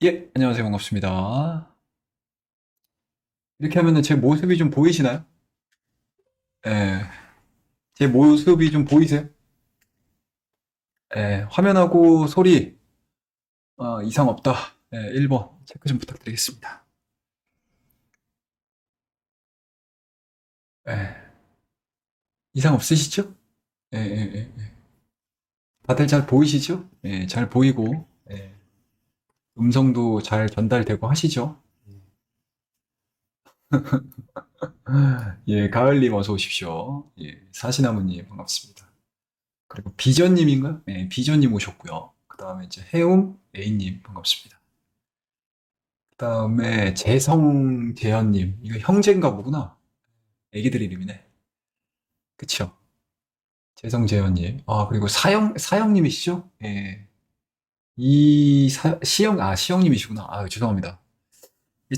예, 안녕하세요. 반갑습니다. 이렇게 하면은 제 모습이 좀 보이시나요? 예, 제 모습이 좀 보이세요? 예, 화면하고 소리, 이상 없다. 예, 1번 체크 좀 부탁드리겠습니다. 예, 이상 없으시죠? 예, 예, 예. 예. 다들 잘 보이시죠? 예, 잘 보이고, 예, 음성도 잘 전달되고 하시죠? 예, 가을님 어서 오십시오. 예, 사시나무님 반갑습니다. 그리고 비전님인가요? 예, 비전님 오셨고요. 그 다음에 이제 해움 A님 반갑습니다. 그다음에 재성재현님, 이거 형제인가 보구나. 애기들 이름이네. 그쵸? 재성재현님. 아, 그리고 사형님이시죠? 예. 시형님이시구나. 아, 죄송합니다.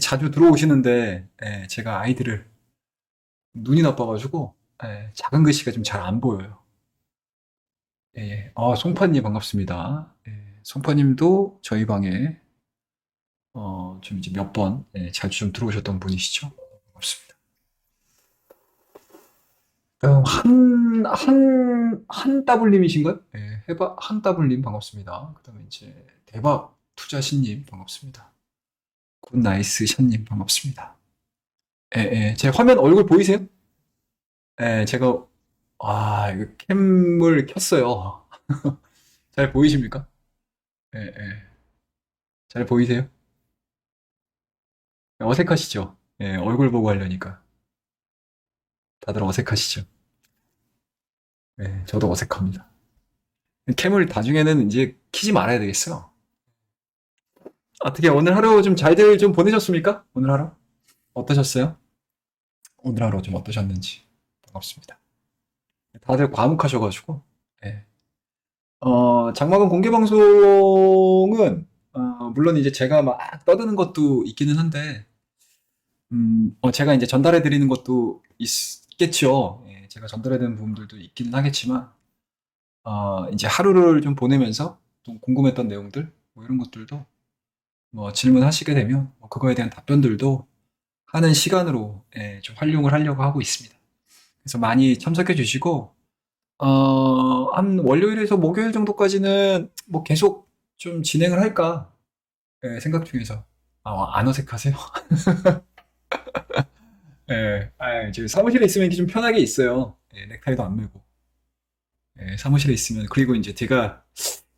자주 들어오시는데, 예, 제가 아이들을 눈이 나빠가지고, 예, 작은 글씨가 좀 잘 안 보여요. 예, 예. 송파님 반갑습니다. 예, 송파님도 저희 방에, 좀 이제 몇 번, 예, 자주 좀 들어오셨던 분이시죠? 반갑습니다. 한따블님이신가요? 네, 한따블님 반갑습니다. 그 다음에 이제, 대박 투자신님 반갑습니다. 굿나이스 샷님 반갑습니다. 예, 예. 제 화면 얼굴 보이세요? 예, 제가, 이거 캠을 켰어요. 잘 보이십니까? 예, 예. 잘 보이세요? 어색하시죠? 예, 얼굴 보고 하려니까. 다들 어색하시죠? 예, 저도 어색합니다. 캠을 나중에는 이제 키지 말아야 되겠어요. 어떻게 오늘 하루 좀 잘들 좀 보내셨습니까? 오늘 하루? 어떠셨어요? 오늘 하루 좀 어떠셨는지 반갑습니다. 다들 과묵하셔가지고. 예. 장마건 공개 방송은 물론 이제 제가 막 떠드는 것도 있기는 한데, 제가 이제 전달해 드리는 것도 있겠죠. 예, 제가 전달해 드리는 부분들도 있기는 하겠지만, 이제 하루를 좀 보내면서 좀 궁금했던 내용들, 뭐 이런 것들도 뭐 질문하시게 되면 뭐 그거에 대한 답변들도 하는 시간으로, 예, 좀 활용을 하려고 하고 있습니다. 그래서 많이 참석해 주시고, 한 월요일에서 목요일 정도까지는 뭐 계속 좀 진행을 할까, 예, 생각 중에서. 안 어색하세요? 예, 이제 사무실에 있으면 이렇게 좀 편하게 있어요. 예, 넥타이도 안 메고. 예, 사무실에 있으면. 그리고 이제 제가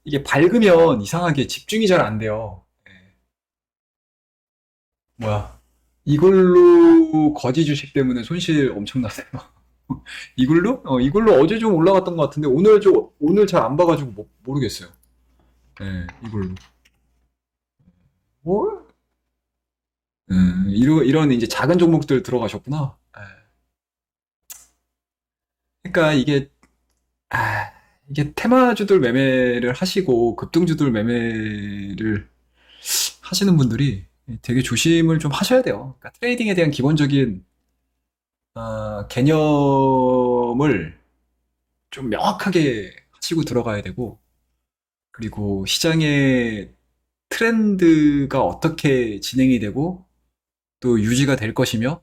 이게 밝으면 이상하게 집중이 잘 안 돼요. 예, 뭐야. 이걸로 거지 주식 때문에 손실 엄청나세요. 이걸로? 이걸로 어제 좀 올라갔던 것 같은데 오늘 잘 안 봐가지고 모르겠어요. 예, 이걸로. 뭐? 이런 이제 작은 종목들 들어가셨구나. 예. 그러니까 이게 테마주들 매매를 하시고 급등주들 매매를 하시는 분들이 되게 조심을 좀 하셔야 돼요. 그러니까 트레이딩에 대한 기본적인 개념을 좀 명확하게 하시고 들어가야 되고, 그리고 시장의 트렌드가 어떻게 진행이 되고 또 유지가 될 것이며,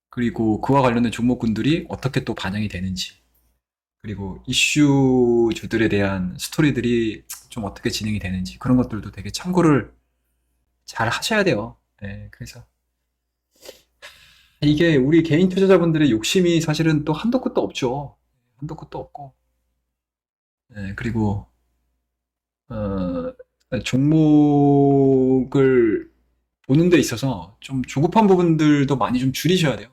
그리고 그와 관련된 종목군들이 어떻게 또 반영이 되는지, 그리고 이슈주들에 대한 스토리들이 좀 어떻게 진행이 되는지, 그런 것들도 되게 참고를 잘 하셔야 돼요. 네, 그래서 이게 우리 개인 투자자분들의 욕심이 사실은 또 한도 끝도 없죠. 한도 끝도 없고, 그리고 어, 종목을 보는 데 있어서 좀 조급한 부분들도 많이 좀 줄이셔야 돼요.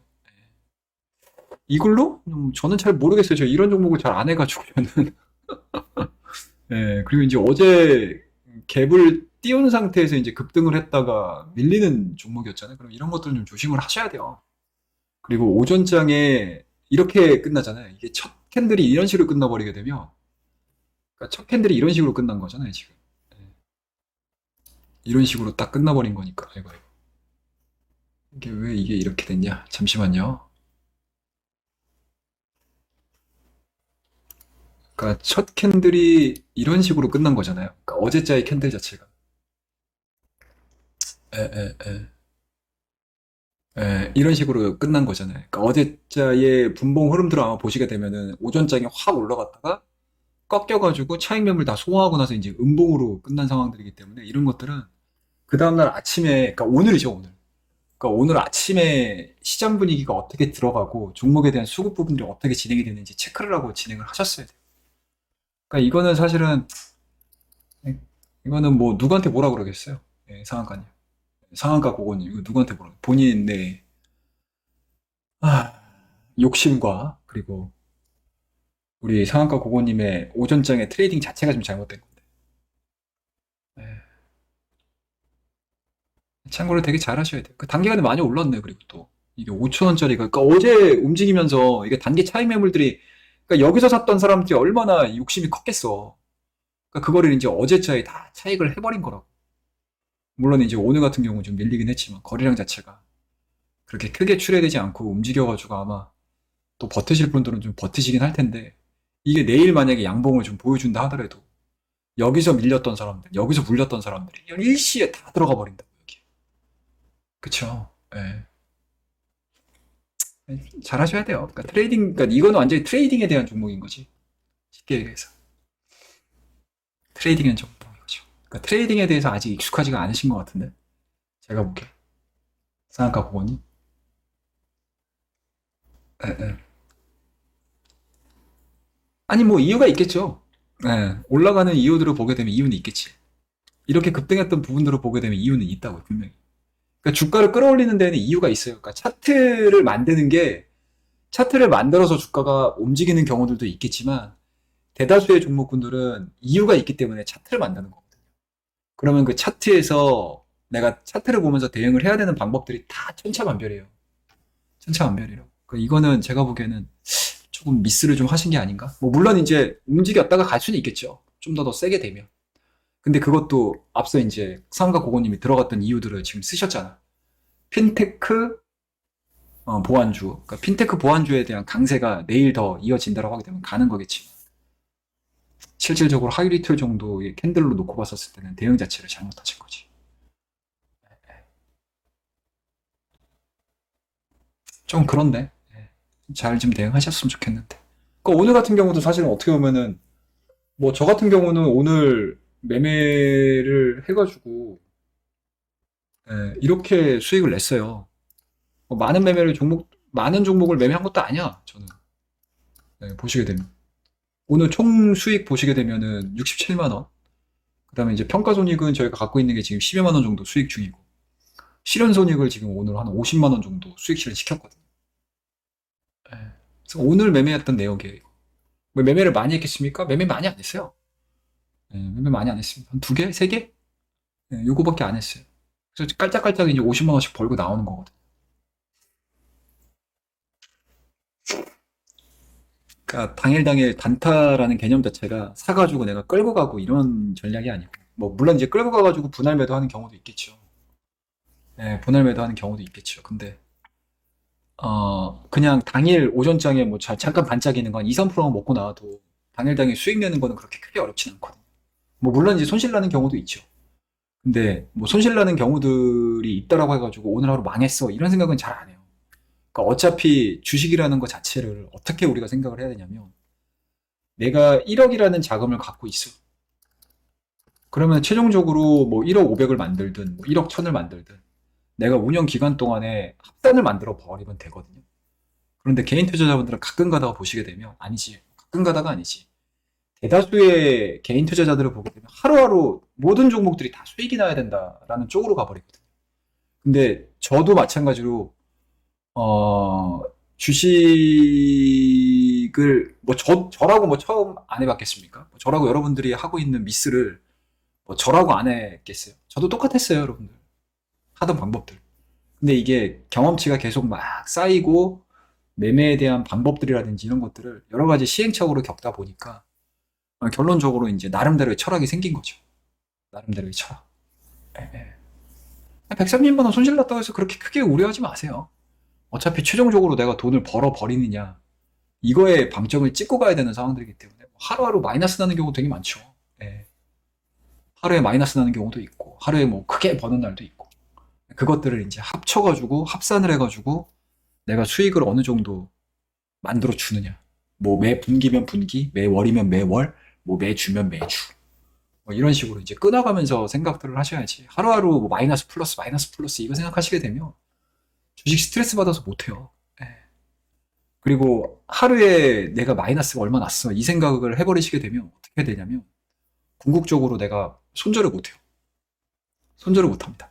이걸로? 저는 잘 모르겠어요. 저 이런 종목을 잘 안 해가지고 저는. 그리고 이제 어제 갭을 띄운 상태에서 이제 급등을 했다가 밀리는 종목이었잖아요. 그럼 이런 것들은 좀 조심을 하셔야 돼요. 그리고 오전장에 이렇게 끝나잖아요. 이게 첫 캔들이 이런 식으로 끝나버리게 되면, 그러니까 첫 캔들이 이런 식으로 끝난 거잖아요, 지금. 예, 이런 식으로 딱 끝나버린 거니까. 아이고, 아이고. 이게 왜 이게 이렇게 됐냐? 잠시만요. 그러니까 첫 캔들이 이런 식으로 끝난 거잖아요. 그러니까 어제자의 캔들 자체가. 에, 에, 에. 에, 이런 식으로 끝난 거잖아요. 그러니까 어제자의 분봉 흐름들을 아마 보시게 되면은 오전장에 확 올라갔다가 꺾여가지고 차익 매물 다 소화하고 나서 이제 음봉으로 끝난 상황들이기 때문에 이런 것들은 그 다음날 아침에, 그러니까 오늘이죠, 오늘. 그러니까 오늘 아침에 시장 분위기가 어떻게 들어가고 종목에 대한 수급 부분들이 어떻게 진행이 되는지 체크를 하고 진행을 하셨어야 돼요. 그러니까 이거는 사실은 이거는 뭐 누구한테 뭐라 그러겠어요. 예, 상한가님. 상한가 고고님 이거 누구한테 뭐라 본인의 아, 욕심과 그리고 우리 상한가 고고님의 오전장의 트레이딩 자체가 좀 잘못된 건데. 예, 참고로 되게 잘 하셔야 돼요. 그 단기간에 많이 올랐네. 그리고 또 이게 5천 원짜리가 그러니까 어제 움직이면서 이게 단기 차익 매물들이 그러니까 여기서 샀던 사람들이 얼마나 욕심이 컸겠어. 그러니까 그거를 이제 어제자에 다 차익을 해버린 거라고. 물론 이제 오늘 같은 경우 좀 밀리긴 했지만 거래량 자체가 그렇게 크게 출회되지 않고 움직여가지고 아마 또 버티실 분들은 좀 버티시긴 할 텐데 이게 내일 만약에 양봉을 좀 보여준다 하더라도 여기서 밀렸던 사람들, 여기서 물렸던 사람들이 일시에 다 들어가 버린다고 여기. 그쵸? 예. 잘 하셔야 돼요. 그러니까 트레이딩, 그러니까 이거는 완전히 트레이딩에 대한 종목인 거지. 쉽게 얘기해서. 트레이딩은 종목인 거죠. 그러니까 트레이딩에 대해서 아직 익숙하지가 않으신 것 같은데. 제가 볼게. 상한가 보고니. 예, 예. 아니, 뭐 이유가 있겠죠. 예. 올라가는 이유들을 보게 되면 이유는 있겠지. 이렇게 급등했던 부분들을 보게 되면 이유는 있다고, 분명히. 그러니까 주가를 끌어올리는 데는 이유가 있어요. 그러니까 차트를 만드는 게 차트를 만들어서 주가가 움직이는 경우들도 있겠지만 대다수의 종목군들은 이유가 있기 때문에 차트를 만드는 거거든요. 그러면 그 차트에서 내가 차트를 보면서 대응을 해야 되는 방법들이 다 천차만별이에요. 천차만별이라고. 그러니까 이거는 제가 보기에는 조금 미스를 좀 하신 게 아닌가? 뭐 물론 이제 움직였다가 갈 수는 있겠죠. 좀 더 세게 되면. 근데 그것도 앞서 이제 상가 고고님이 들어갔던 이유들을 지금 쓰셨잖아. 핀테크 보안주. 그러니까 핀테크 보안주에 대한 강세가 내일 더 이어진다고 하게 되면 가는 거겠지. 실질적으로 하이리틀 정도의 캔들로 놓고 봤었을 때는 대응 자체를 잘못하신 거지. 좀 그런데 잘 좀 대응하셨으면 좋겠는데. 그러니까 오늘 같은 경우도 사실은 어떻게 보면은 뭐 저 같은 경우는 오늘 매매를 해가지고 이렇게 수익을 냈어요. 뭐 많은 매매를 종목 많은 종목을 매매한 것도 아니야. 저는 보시게 되면 오늘 총 수익 보시게 되면은 67만 원. 그다음에 이제 평가손익은 저희가 갖고 있는 게 지금 10여만 원 정도 수익 중이고 실현손익을 지금 오늘 한 50만 원 정도 수익 실현 시켰거든요. 예. 그래서 오늘 매매했던 내역이에요. 뭐 매매를 많이 했겠습니까? 매매 많이 안 했어요. 매매 많이 안 했습니다. 한 두 개, 세 개? 요거밖에 안 했어요. 그래서 깔짝깔짝 이제 50만 원씩 벌고 나오는 거거든요. 그러니까 당일 단타라는 개념 자체가 사가지고 내가 끌고 가고 이런 전략이 아니고 뭐 물론 이제 끌고 가가지고 분할 매도하는 경우도 있겠죠. 분할 매도하는 경우도 있겠죠. 근데 그냥 당일 오전장에 뭐 잠깐 반짝이는 건 2, 3%만 먹고 나와도 당일 수익 내는 거는 그렇게 크게 어렵진 않거든요. 뭐 물론 이제 손실 나는 경우도 있죠. 근데 뭐 손실 나는 경우들이 있다라고 해가지고 오늘 하루 망했어 이런 생각은 잘 안 해요. 그러니까 어차피 주식이라는 것 자체를 어떻게 우리가 생각을 해야 되냐면 내가 1억이라는 자금을 갖고 있어. 그러면 최종적으로 뭐 1억 5백을 만들든 뭐 1억 1000을 만들든 내가 운영 기간 동안에 합산을 만들어 버리면 되거든요. 그런데 개인 투자자분들은 가끔 가다가 보시게 되면 아니지. 가끔 가다가 아니지. 대다수의 개인 투자자들을 보게 되면 하루하루 모든 종목들이 다 수익이 나야 된다라는 쪽으로 가버리거든요. 근데 저도 마찬가지로 주식을 뭐 저라고 뭐 처음 안 해봤겠습니까? 뭐 저라고 여러분들이 하고 있는 미스를 뭐 저라고 안 했겠어요? 저도 똑같았어요, 여러분들. 하던 방법들. 근데 이게 경험치가 계속 막 쌓이고 매매에 대한 방법들이라든지 이런 것들을 여러 가지 시행착오를 겪다 보니까 결론적으로 이제 나름대로의 철학이 생긴 거죠. 나름대로의 철학. 예, 예. 130만 원 손실 났다고 해서 그렇게 크게 우려하지 마세요. 어차피 최종적으로 내가 돈을 벌어 버리느냐 이거에 방점을 찍고 가야 되는 상황들이기 때문에 하루하루 마이너스 나는 경우 되게 많죠. 예. 하루에 마이너스 나는 경우도 있고 하루에 뭐 크게 버는 날도 있고 그것들을 이제 합쳐가지고 합산을 해가지고 내가 수익을 어느 정도 만들어 주느냐. 뭐 매 분기면 분기, 매 월이면 매월, 뭐 매주면 매주. 뭐 이런 식으로 이제 끊어가면서 생각들을 하셔야지. 하루하루 뭐 마이너스 플러스 이거 생각하시게 되면 주식 스트레스 받아서 못해요. 예. 그리고 하루에 내가 마이너스가 얼마 났어. 이 생각을 해버리시게 되면 어떻게 되냐면 궁극적으로 내가 손절을 못해요. 손절을 못합니다.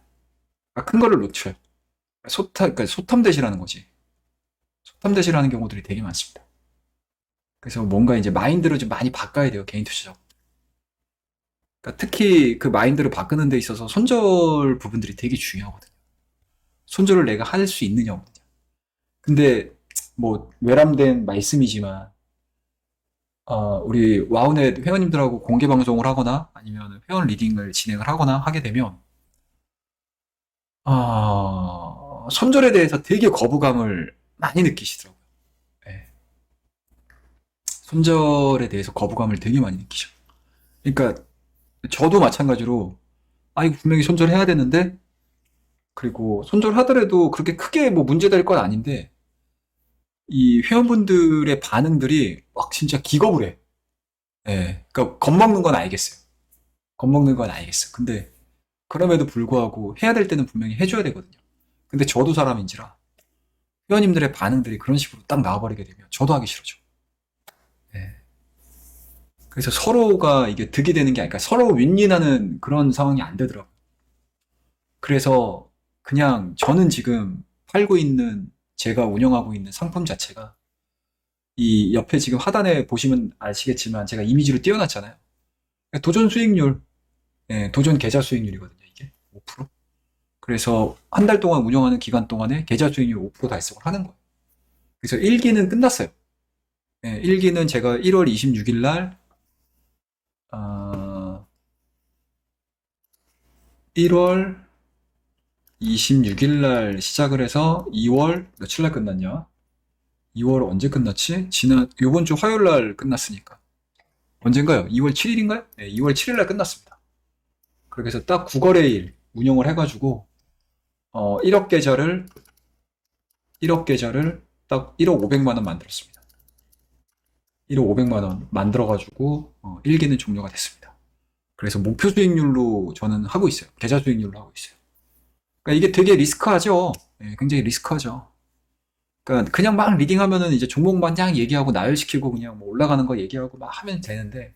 그러니까 큰 거를 놓쳐요. 그러니까 소탐대시라는 거지. 소탐대시라는 경우들이 되게 많습니다. 그래서 뭔가 이제 마인드를 좀 많이 바꿔야 돼요. 개인 투자자. 그러니까 특히 그 마인드를 바꾸는 데 있어서 손절 부분들이 되게 중요하거든요. 손절을 내가 할 수 있느냐거든요. 근데 뭐 외람된 말씀이지만 우리 와우넷 회원님들하고 공개 방송을 하거나 아니면 회원 리딩을 진행을 하거나 하게 되면 손절에 대해서 되게 거부감을 많이 느끼시더라고요. 예. 손절에 대해서 거부감을 되게 많이 느끼죠. 그러니까 저도 마찬가지로 이거 분명히 손절해야 되는데 그리고 손절하더라도 그렇게 크게 뭐 문제될 건 아닌데 이 회원분들의 반응들이 막 진짜 기겁을 해. 예. 그러니까 겁먹는 건 알겠어요. 겁먹는 건 알겠어. 근데 그럼에도 불구하고 해야 될 때는 분명히 해줘야 되거든요. 근데 저도 사람인지라 회원님들의 반응들이 그런 식으로 딱 나와버리게 되면 저도 하기 싫어져. 예. 그래서 서로가 이게 득이 되는 게 아니라 서로 윈윈하는 그런 상황이 안 되더라고요. 그래서 그냥 저는 지금 팔고 있는 제가 운영하고 있는 상품 자체가 이 옆에 지금 하단에 보시면 아시겠지만 제가 이미지를 띄워놨잖아요. 도전 수익률, 도전 계좌 수익률이거든요, 이게. 5%. 그래서 한 달 동안 운영하는 기간 동안에 계좌 수익률 5% 달성을 하는 거예요. 그래서 1기는 끝났어요. 1기는 제가 1월 26일 날, 1월 26일 날 시작을 해서 2월 며칠 날 끝났냐? 2월 언제 끝났지? 요번 주 화요일 날 끝났으니까. 언젠가요? 2월 7일인가요? 네, 2월 7일 날 끝났습니다. 그래서 딱 9거래일 운영을 해가지고, 1억 계좌를 딱 1억 500만 원 만들었습니다. 1억 500만 원 만들어가지고, 1기는 종료가 됐습니다. 그래서 목표 수익률로 저는 하고 있어요. 계좌 수익률로 하고 있어요. 그러니까 이게 되게 리스크하죠. 굉장히 리스크하죠. 그러니까 그냥 막 리딩하면은 이제 종목 마냥 얘기하고 나열시키고 그냥 뭐 올라가는 거 얘기하고 막 하면 되는데,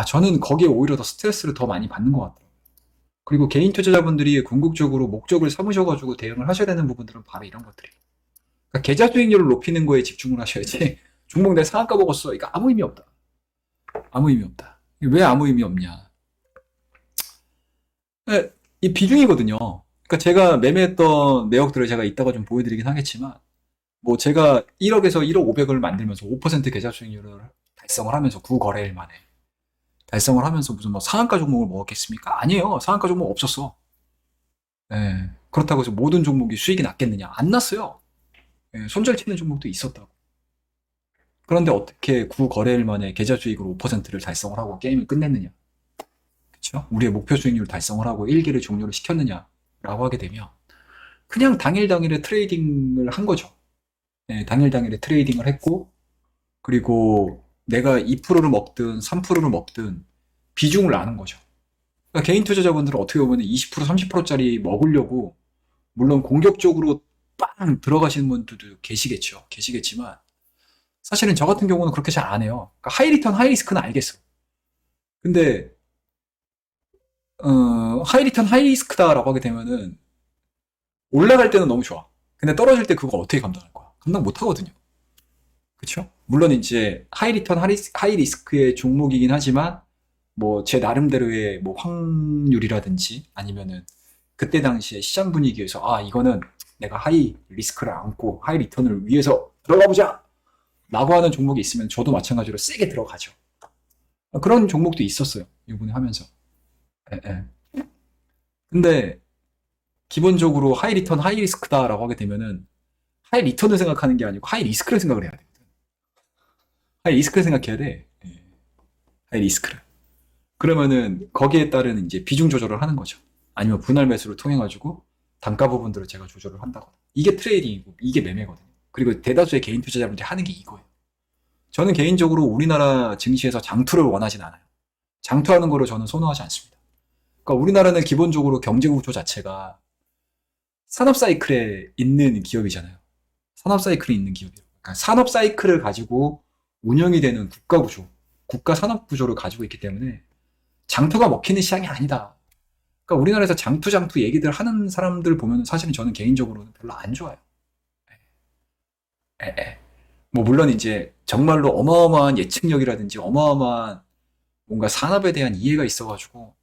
저는 거기에 오히려 더 스트레스를 더 많이 받는 것 같아요. 그리고 개인 투자자분들이 궁극적으로 목적을 삼으셔가지고 대응을 하셔야 되는 부분들은 바로 이런 것들이에요. 그러니까 계좌 수익률을 높이는 거에 집중을 하셔야지. 종목 내 상한가 먹었어. 이거 아무 의미 없다. 아무 의미 없다. 왜 아무 의미 없냐? 이 비중이거든요. 그러니까 제가 매매했던 내역들을 제가 이따가 좀 보여드리긴 하겠지만, 뭐 제가 1억에서 1억 5백을 만들면서 5% 계좌 수익률을 달성을 하면서 9거래일 만에 달성을 하면서 무슨 뭐 상한가 종목을 먹었겠습니까? 아니에요. 상한가 종목 없었어. 그렇다고 해서 모든 종목이 수익이 났겠느냐? 안 났어요. 손절 치는 종목도 있었다고. 그런데 어떻게 9거래일 만에 계좌 수익으로 5%를 달성을 하고 게임을 끝냈느냐? 그렇죠? 우리의 목표 수익률을 달성을 하고 1기를 종료를 시켰느냐라고 하게 되면 그냥 당일에 트레이딩을 한 거죠. 당일에 트레이딩을 했고 그리고 내가 2%를 먹든 3%를 먹든 비중을 아는 거죠. 그러니까 개인 투자자분들은 어떻게 보면 20% 30%짜리 먹으려고 물론 공격적으로 빵 들어가시는 분들도 계시겠지만 사실은 저 같은 경우는 그렇게 잘 안 해요. 그러니까 하이 리턴 하이 리스크는 알겠어. 근데 하이 리턴 하이 리스크다라고 하게 되면은 올라갈 때는 너무 좋아. 근데 떨어질 때 그거 어떻게 감당할 거야? 감당 못 하거든요. 그쵸? 물론 이제 하이 리턴 하이 리스크의 종목이긴 하지만 뭐 제 나름대로의 뭐 확률이라든지 아니면은 그때 당시에 시장 분위기에서 이거는 내가 하이 리스크를 안고 하이 리턴을 위해서 들어가 보자 라고 하는 종목이 있으면 저도 마찬가지로 세게 들어가죠. 그런 종목도 있었어요. 이번에 하면서. 예, 예. 근데 기본적으로 하이 리턴 하이 리스크다라고 하게 되면은 하이 리턴을 생각하는 게 아니고 하이 리스크를 생각을 해야 돼. 하이 리스크를 생각해야 돼. 하이 리스크를. 그러면은 거기에 따른 이제 비중 조절을 하는 거죠. 아니면 분할 매수를 통해 가지고 단가 부분들을 제가 조절을 한다거나. 이게 트레이딩이고 이게 매매거든요. 그리고 대다수의 개인 투자자분들이 하는 게 이거예요. 저는 개인적으로 우리나라 증시에서 장투를 원하진 않아요. 장투하는 거를 저는 선호하지 않습니다. 그러니까 우리나라는 기본적으로 경제 구조 자체가 산업 사이클에 있는 기업이잖아요. 산업 사이클에 있는 기업이에요. 그러니까 산업 사이클을 가지고 운영이 되는 국가 구조, 국가 산업 구조를 가지고 있기 때문에 장투가 먹히는 시장이 아니다. 그러니까 우리나라에서 장투 얘기들 하는 사람들 보면 사실은 저는 개인적으로는 별로 안 좋아요. 에, 에. 뭐 물론 이제 정말로 어마어마한 예측력이라든지 어마어마한 뭔가 산업에 대한 이해가 있어가지고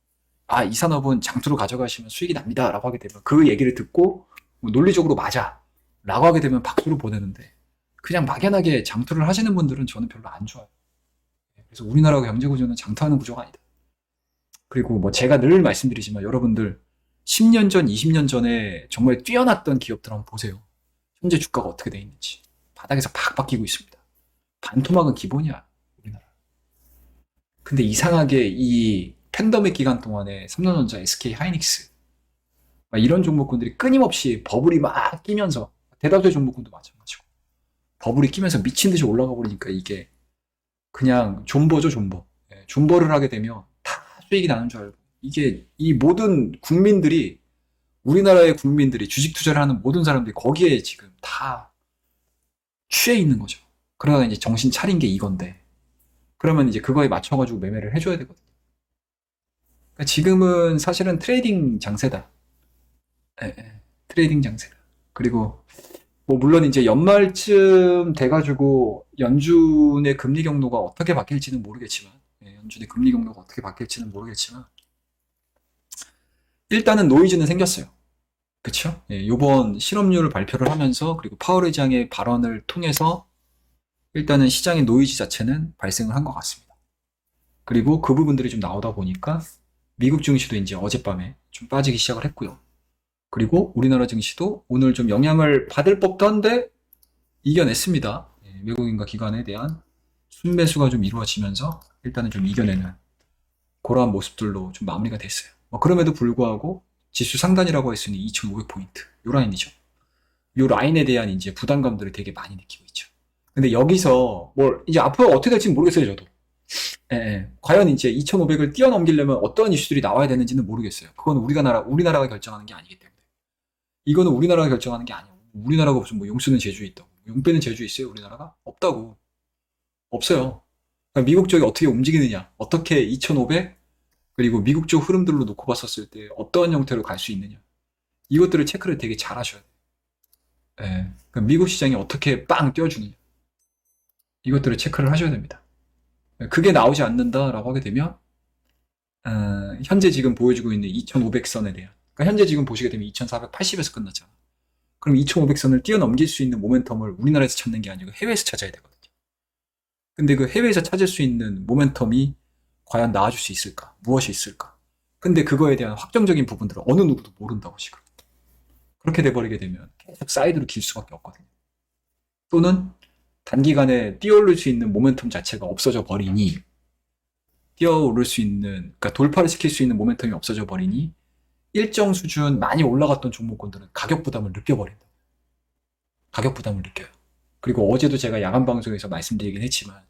아, 이 산업은 장투로 가져가시면 수익이 납니다 라고 하게 되면 그 얘기를 듣고 뭐 논리적으로 맞아 라고 하게 되면 박수를 보내는데 그냥 막연하게 장투를 하시는 분들은 저는 별로 안 좋아요. 그래서 우리나라 경제 구조는 장투하는 구조가 아니다. 그리고 뭐 제가 늘 말씀드리지만 여러분들 10년 전, 20년 전에 정말 뛰어났던 기업들 한번 보세요. 현재 주가가 어떻게 돼 있는지. 바닥에서 팍 바뀌고 있습니다. 반토막은 기본이야, 우리나라. 근데 이상하게 이 팬데믹 기간 동안에 삼성전자, SK 하이닉스 이런 종목군들이 끊임없이 버블이 막 끼면서 대다수의 종목군도 마찬가지고 버블이 끼면서 미친 듯이 올라가 버리니까 이게 그냥 존버죠, 존버. 존버를 하게 되면 다 수익이 나는 줄 알고 이게 이 모든 국민들이 우리나라의 국민들이 주식 투자를 하는 모든 사람들이 거기에 지금 다 취해 있는 거죠. 그러다 이제 정신 차린 게 이건데 그러면 이제 그거에 맞춰가지고 매매를 해줘야 되거든요. 그러니까 지금은 사실은 트레이딩 장세다. 예, 예. 트레이딩 장세다. 그리고 뭐 물론 이제 연말쯤 돼가지고 연준의 금리 경로가 어떻게 바뀔지는 모르겠지만 연준의 금리 경로가 어떻게 바뀔지는 모르겠지만 일단은 노이즈는 생겼어요. 그쵸? 요번 실업률을 발표를 하면서 그리고 파월 의장의 발언을 통해서 일단은 시장의 노이즈 자체는 발생을 한 것 같습니다. 그리고 그 부분들이 좀 나오다 보니까 미국 증시도 이제 어젯밤에 좀 빠지기 시작을 했고요. 그리고 우리나라 증시도 오늘 좀 영향을 받을 법도 한데 이겨냈습니다. 외국인과 기관에 대한 순매수가 좀 이루어지면서 일단은 좀 이겨내는 그러한 모습들로 좀 마무리가 됐어요. 그럼에도 불구하고 지수 상단이라고 할 수 있는 2,500포인트 요 라인이죠. 요 라인에 대한 이제 부담감들을 되게 많이 느끼고 있죠. 근데 여기서 뭘 이제 앞으로 어떻게 될지 모르겠어요, 저도. 과연 이제 2,500을 뛰어넘기려면 어떠한 이슈들이 나와야 되는지는 모르겠어요. 그건 우리나라가 결정하는 게 아니기 때문에. 이거는 우리나라가 결정하는 게 아니에요. 우리나라가 무슨 뭐 용 쓰는 제주에 있다고. 용 빼는 제주에 있어요, 우리나라가? 없다고. 없어요. 그러니까 미국 쪽이 어떻게 움직이느냐, 어떻게 2,500, 그리고 미국 쪽 흐름들로 놓고 봤었을 때 어떠한 형태로 갈 수 있느냐. 이것들을 체크를 되게 잘 하셔야 돼요. 그러니까 미국 시장이 어떻게 빵 띄워주느냐. 이것들을 체크를 하셔야 됩니다. 그게 나오지 않는다라고 하게 되면 현재 지금 보여주고 있는 2,500선에 대한 그러니까 현재 지금 보시게 되면 2,480에서 끝났잖아. 그럼 2,500선을 뛰어넘길 수 있는 모멘텀을 우리나라에서 찾는 게 아니고 해외에서 찾아야 되거든요. 근데 그 해외에서 찾을 수 있는 모멘텀이 과연 나와줄 수 있을까? 무엇이 있을까? 근데 그거에 대한 확정적인 부분들을 어느 누구도 모른다고 지금. 그렇게 돼버리게 되면 계속 사이드로 길 수밖에 없거든요. 또는 단기간에 뛰어오를 수 있는 모멘텀 자체가 없어져 버리니 뛰어오를 수 있는 그러니까 돌파를 시킬 수 있는 모멘텀이 없어져 버리니 일정 수준 많이 올라갔던 종목군들은 가격 부담을 느껴버린다. 가격 부담을 느껴요. 그리고 어제도 제가 야간 방송에서 말씀드리긴 했지만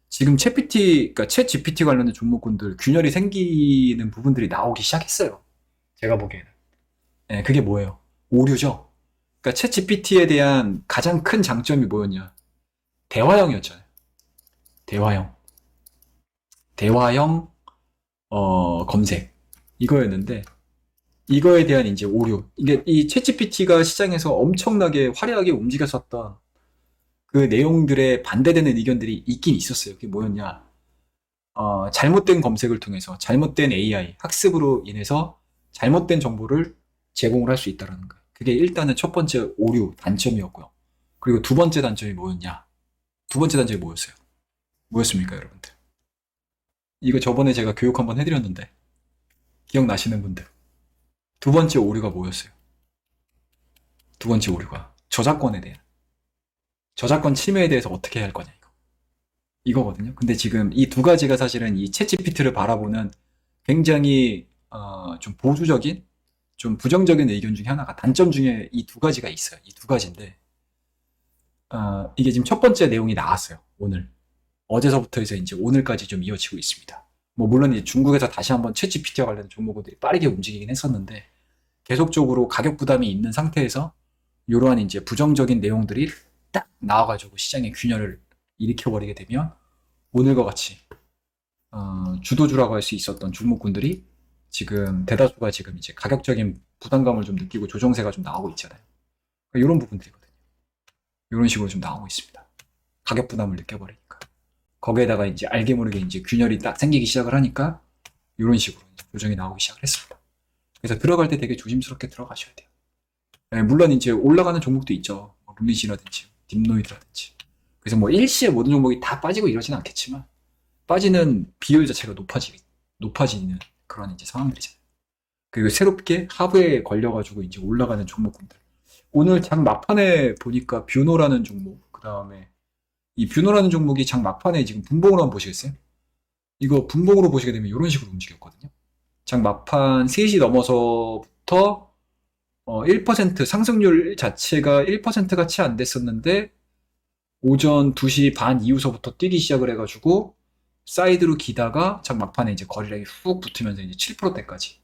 지금 그러니까 챗 GPT 관련된 종목군들 균열이 생기는 부분들이 나오기 시작했어요. 제가 보기에는. 그게 뭐예요? 오류죠. 그러니까 챗 GPT에 대한 가장 큰 장점이 뭐였냐? 대화형이었잖아요. 대화형 검색 이거였는데 이거에 대한 이제 오류. 이게 이 챗GPT가 시장에서 엄청나게 화려하게 움직였었던 그 내용들에 반대되는 의견들이 있긴 있었어요. 그게 뭐였냐? 잘못된 검색을 통해서 잘못된 AI 학습으로 인해서 잘못된 정보를 제공을 할 수 있다라는 거예요. 그게 일단은 첫 번째 오류 단점이었고요. 그리고 두 번째 단점이 뭐였냐? 두 번째 단점이 뭐였어요? 뭐였습니까, 여러분들? 이거 저번에 제가 교육 한번 해드렸는데 기억나시는 분들. 두 번째 오류가 뭐였어요? 두 번째 오류가 저작권에 대한 저작권 침해에 대해서 어떻게 해야 할 거냐 이거거든요. 근데 지금 이 두 가지가 사실은 이 챗GPT를 바라보는 굉장히 좀 보수적인 좀 부정적인 의견 중에 하나가 단점 중에 이 두 가지가 있어요. 이 두 가지인데 이게 지금 첫 번째 내용이 나왔어요. 오늘 어제서부터 해서 이제 오늘까지 좀 이어지고 있습니다. 뭐 물론 이제 중국에서 다시 한번 챗GPT와 관련된 종목들이 빠르게 움직이긴 했었는데 계속적으로 가격 부담이 있는 상태에서 이러한 이제 부정적인 내용들이 딱 나와가지고 시장에 균열을 일으켜버리게 되면 오늘과 같이 주도주라고 할 수 있었던 종목군들이 지금 대다수가 지금 이제 가격적인 부담감을 좀 느끼고 조정세가 좀 나오고 있잖아요. 그러니까 이런 부분들이거든요. 이런 식으로 좀 나오고 있습니다. 가격 부담을 느껴버리니까. 거기에다가 이제 알게 모르게 이제 균열이 딱 생기기 시작을 하니까 이런 식으로 이제 조정이 나오기 시작을 했습니다. 그래서 들어갈 때 되게 조심스럽게 들어가셔야 돼요. 네, 물론 이제 올라가는 종목도 있죠. 뭐 룰리시라든지 딥노이드라든지. 그래서 뭐 일시에 모든 종목이 다 빠지고 이러진 않겠지만 빠지는 비율 자체가 높아지는 그런 이제 상황들이잖아요. 그리고 새롭게 하부에 걸려가지고 이제 올라가는 종목군들. 오늘 장 막판에 보니까 뷰노라는 종목, 그 다음에 이 뷰노라는 종목이 장 막판에 지금 분봉으로 한번 보시겠어요? 이거 분봉으로 보시게 되면 이런 식으로 움직였거든요. 장 막판 3시 넘어서부터 1% 상승률 자체가 1%가 채 안 됐었는데 오전 2시 반 이후서부터 뛰기 시작을 해가지고 사이드로 기다가 장 막판에 이제 거래량이 훅 붙으면서 이제 7%대까지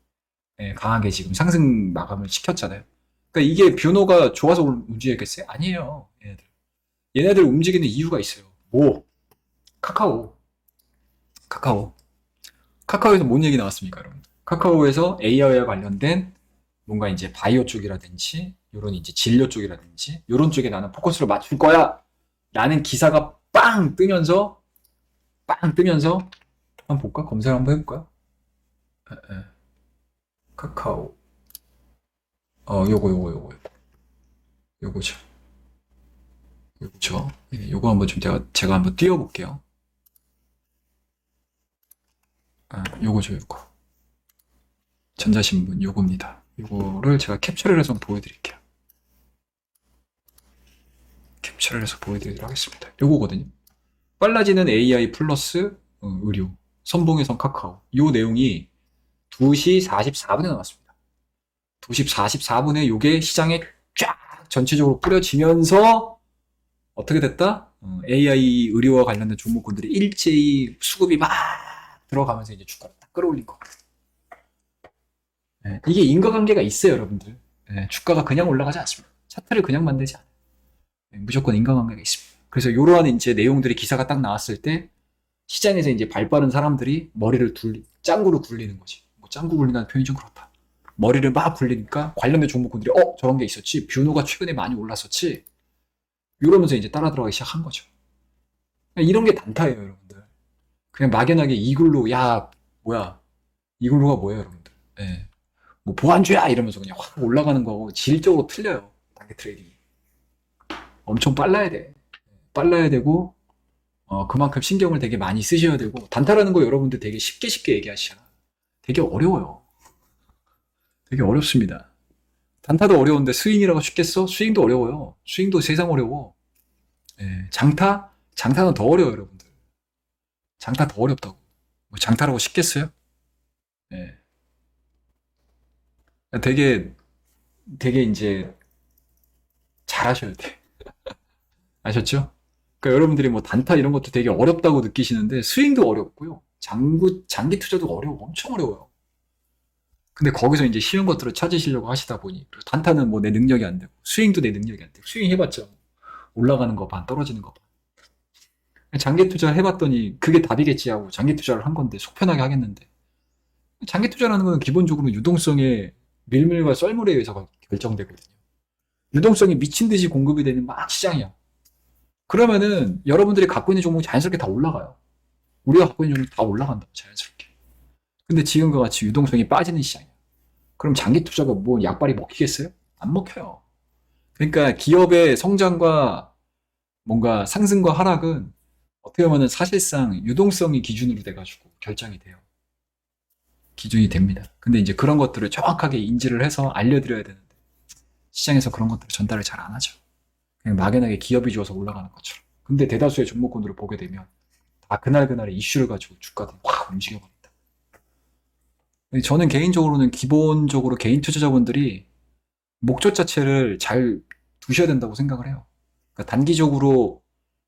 강하게 지금 상승 마감을 시켰잖아요. 그러니까 이게 뷰노가 좋아서 움직였겠어요? 아니에요. 얘네들 움직이는 이유가 있어요. 뭐? 카카오에서 뭔 얘기 나왔습니까, 여러분? 카카오에서 AI와 관련된 뭔가 이제 바이오 쪽이라든지 요런 이제 진료 쪽이라든지 요런 쪽에 나는 포커스를 맞출 거야 라는 기사가 빵 뜨면서 한번 볼까? 검색을 한번 해볼까요? 카카오 요거죠. 요거 한번 좀 제가 한번 띄워볼게요. 요거죠. 전자신문 요겁니다. 요거를 제가 캡처를 해서 보여드릴게요. 캡처를 해서 보여드리도록 하겠습니다. 요거거든요. 빨라지는 AI 플러스 의료 선봉에선 카카오 요 내용이 2시 44분에 나왔습니다. 2시 44분에 요게 시장에 쫙 전체적으로 뿌려지면서 어떻게 됐다? AI 의료와 관련된 종목군들이 일제히 수급이 막 들어가면서 이제 주가를 딱 끌어올린 거. 이게 인과관계가 있어요, 여러분들. 주가가 그냥 올라가지 않습니다. 차트를 그냥 만들지 않아요. 무조건 인과관계가 있습니다. 그래서 이러한 이제 내용들이 기사가 딱 나왔을 때 시장에서 이제 발 빠른 사람들이 머리를 짱구로 굴리는 거지. 뭐 짱구 굴린다는 표현이 좀 그렇다. 머리를 막 굴리니까 관련된 종목군들이 저런 게 있었지. 뷰노가 최근에 많이 올랐었지. 이러면서 이제 따라 들어가기 시작한 거죠. 이런 게 단타예요, 여러분들. 그냥 막연하게 이글루, 이글루가 뭐예요, 여러분들? 뭐 보안주야 이러면서 그냥 확 올라가는 거하고 질적으로 틀려요. 단기 트레이딩이. 엄청 빨라야 돼. 빨라야 되고 그만큼 신경을 되게 많이 쓰셔야 되고 단타라는 거 여러분들 되게 쉽게 얘기하시잖아. 되게 어려워요. 되게 어렵습니다. 단타도 어려운데 스윙이라고 쉽겠어? 스윙도 어려워요. 스윙도 세상 어려워. 장타는 더 어려워요, 여러분들. 장타 더 어렵다고. 뭐 장타라고 쉽겠어요? 되게 이제 잘하셔야 돼. 아셨죠? 그러니까 여러분들이 뭐 단타 이런 것도 되게 어렵다고 느끼시는데 스윙도 어렵고요. 장기 투자도 엄청 어려워요. 근데 거기서 이제 쉬운 것들을 찾으시려고 하시다 보니 단타는 뭐 내 능력이 안 되고 스윙도 내 능력이 안 되고 스윙 해봤자 올라가는 거 반 떨어지는 거 반. 장기 투자 해봤더니 그게 답이겠지 하고 장기 투자를 한 건데 속 편하게 하겠는데 장기 투자라는 건 기본적으로 유동성의 밀물과 썰물에 의해서 결정되거든요. 유동성이 미친 듯이 공급이 되는 막 시장이야. 그러면은 여러분들이 갖고 있는 종목이 자연스럽게 다 올라가요. 우리가 갖고 있는 종목이 다 올라간다고 자연스럽게. 근데 지금과 같이 유동성이 빠지는 시장이야. 그럼 장기 투자가 뭐 약발이 먹히겠어요? 안 먹혀요. 그러니까 기업의 성장과 뭔가 상승과 하락은 어떻게 보면 사실상 유동성이 기준으로 돼가지고 결정이 돼요. 기준이 됩니다. 근데 이제 그런 것들을 정확하게 인지를 해서 알려드려야 되는데 시장에서 그런 것들을 전달을 잘 안 하죠. 그냥 막연하게 기업이 좋아서 올라가는 것처럼. 근데 대다수의 종목군들을 보게 되면 다 그날그날의 이슈를 가지고 주가들이 확 움직여버린다. 저는 개인적으로는 기본적으로 개인 투자자분들이 목적 자체를 잘 두셔야 된다고 생각을 해요. 그러니까 단기적으로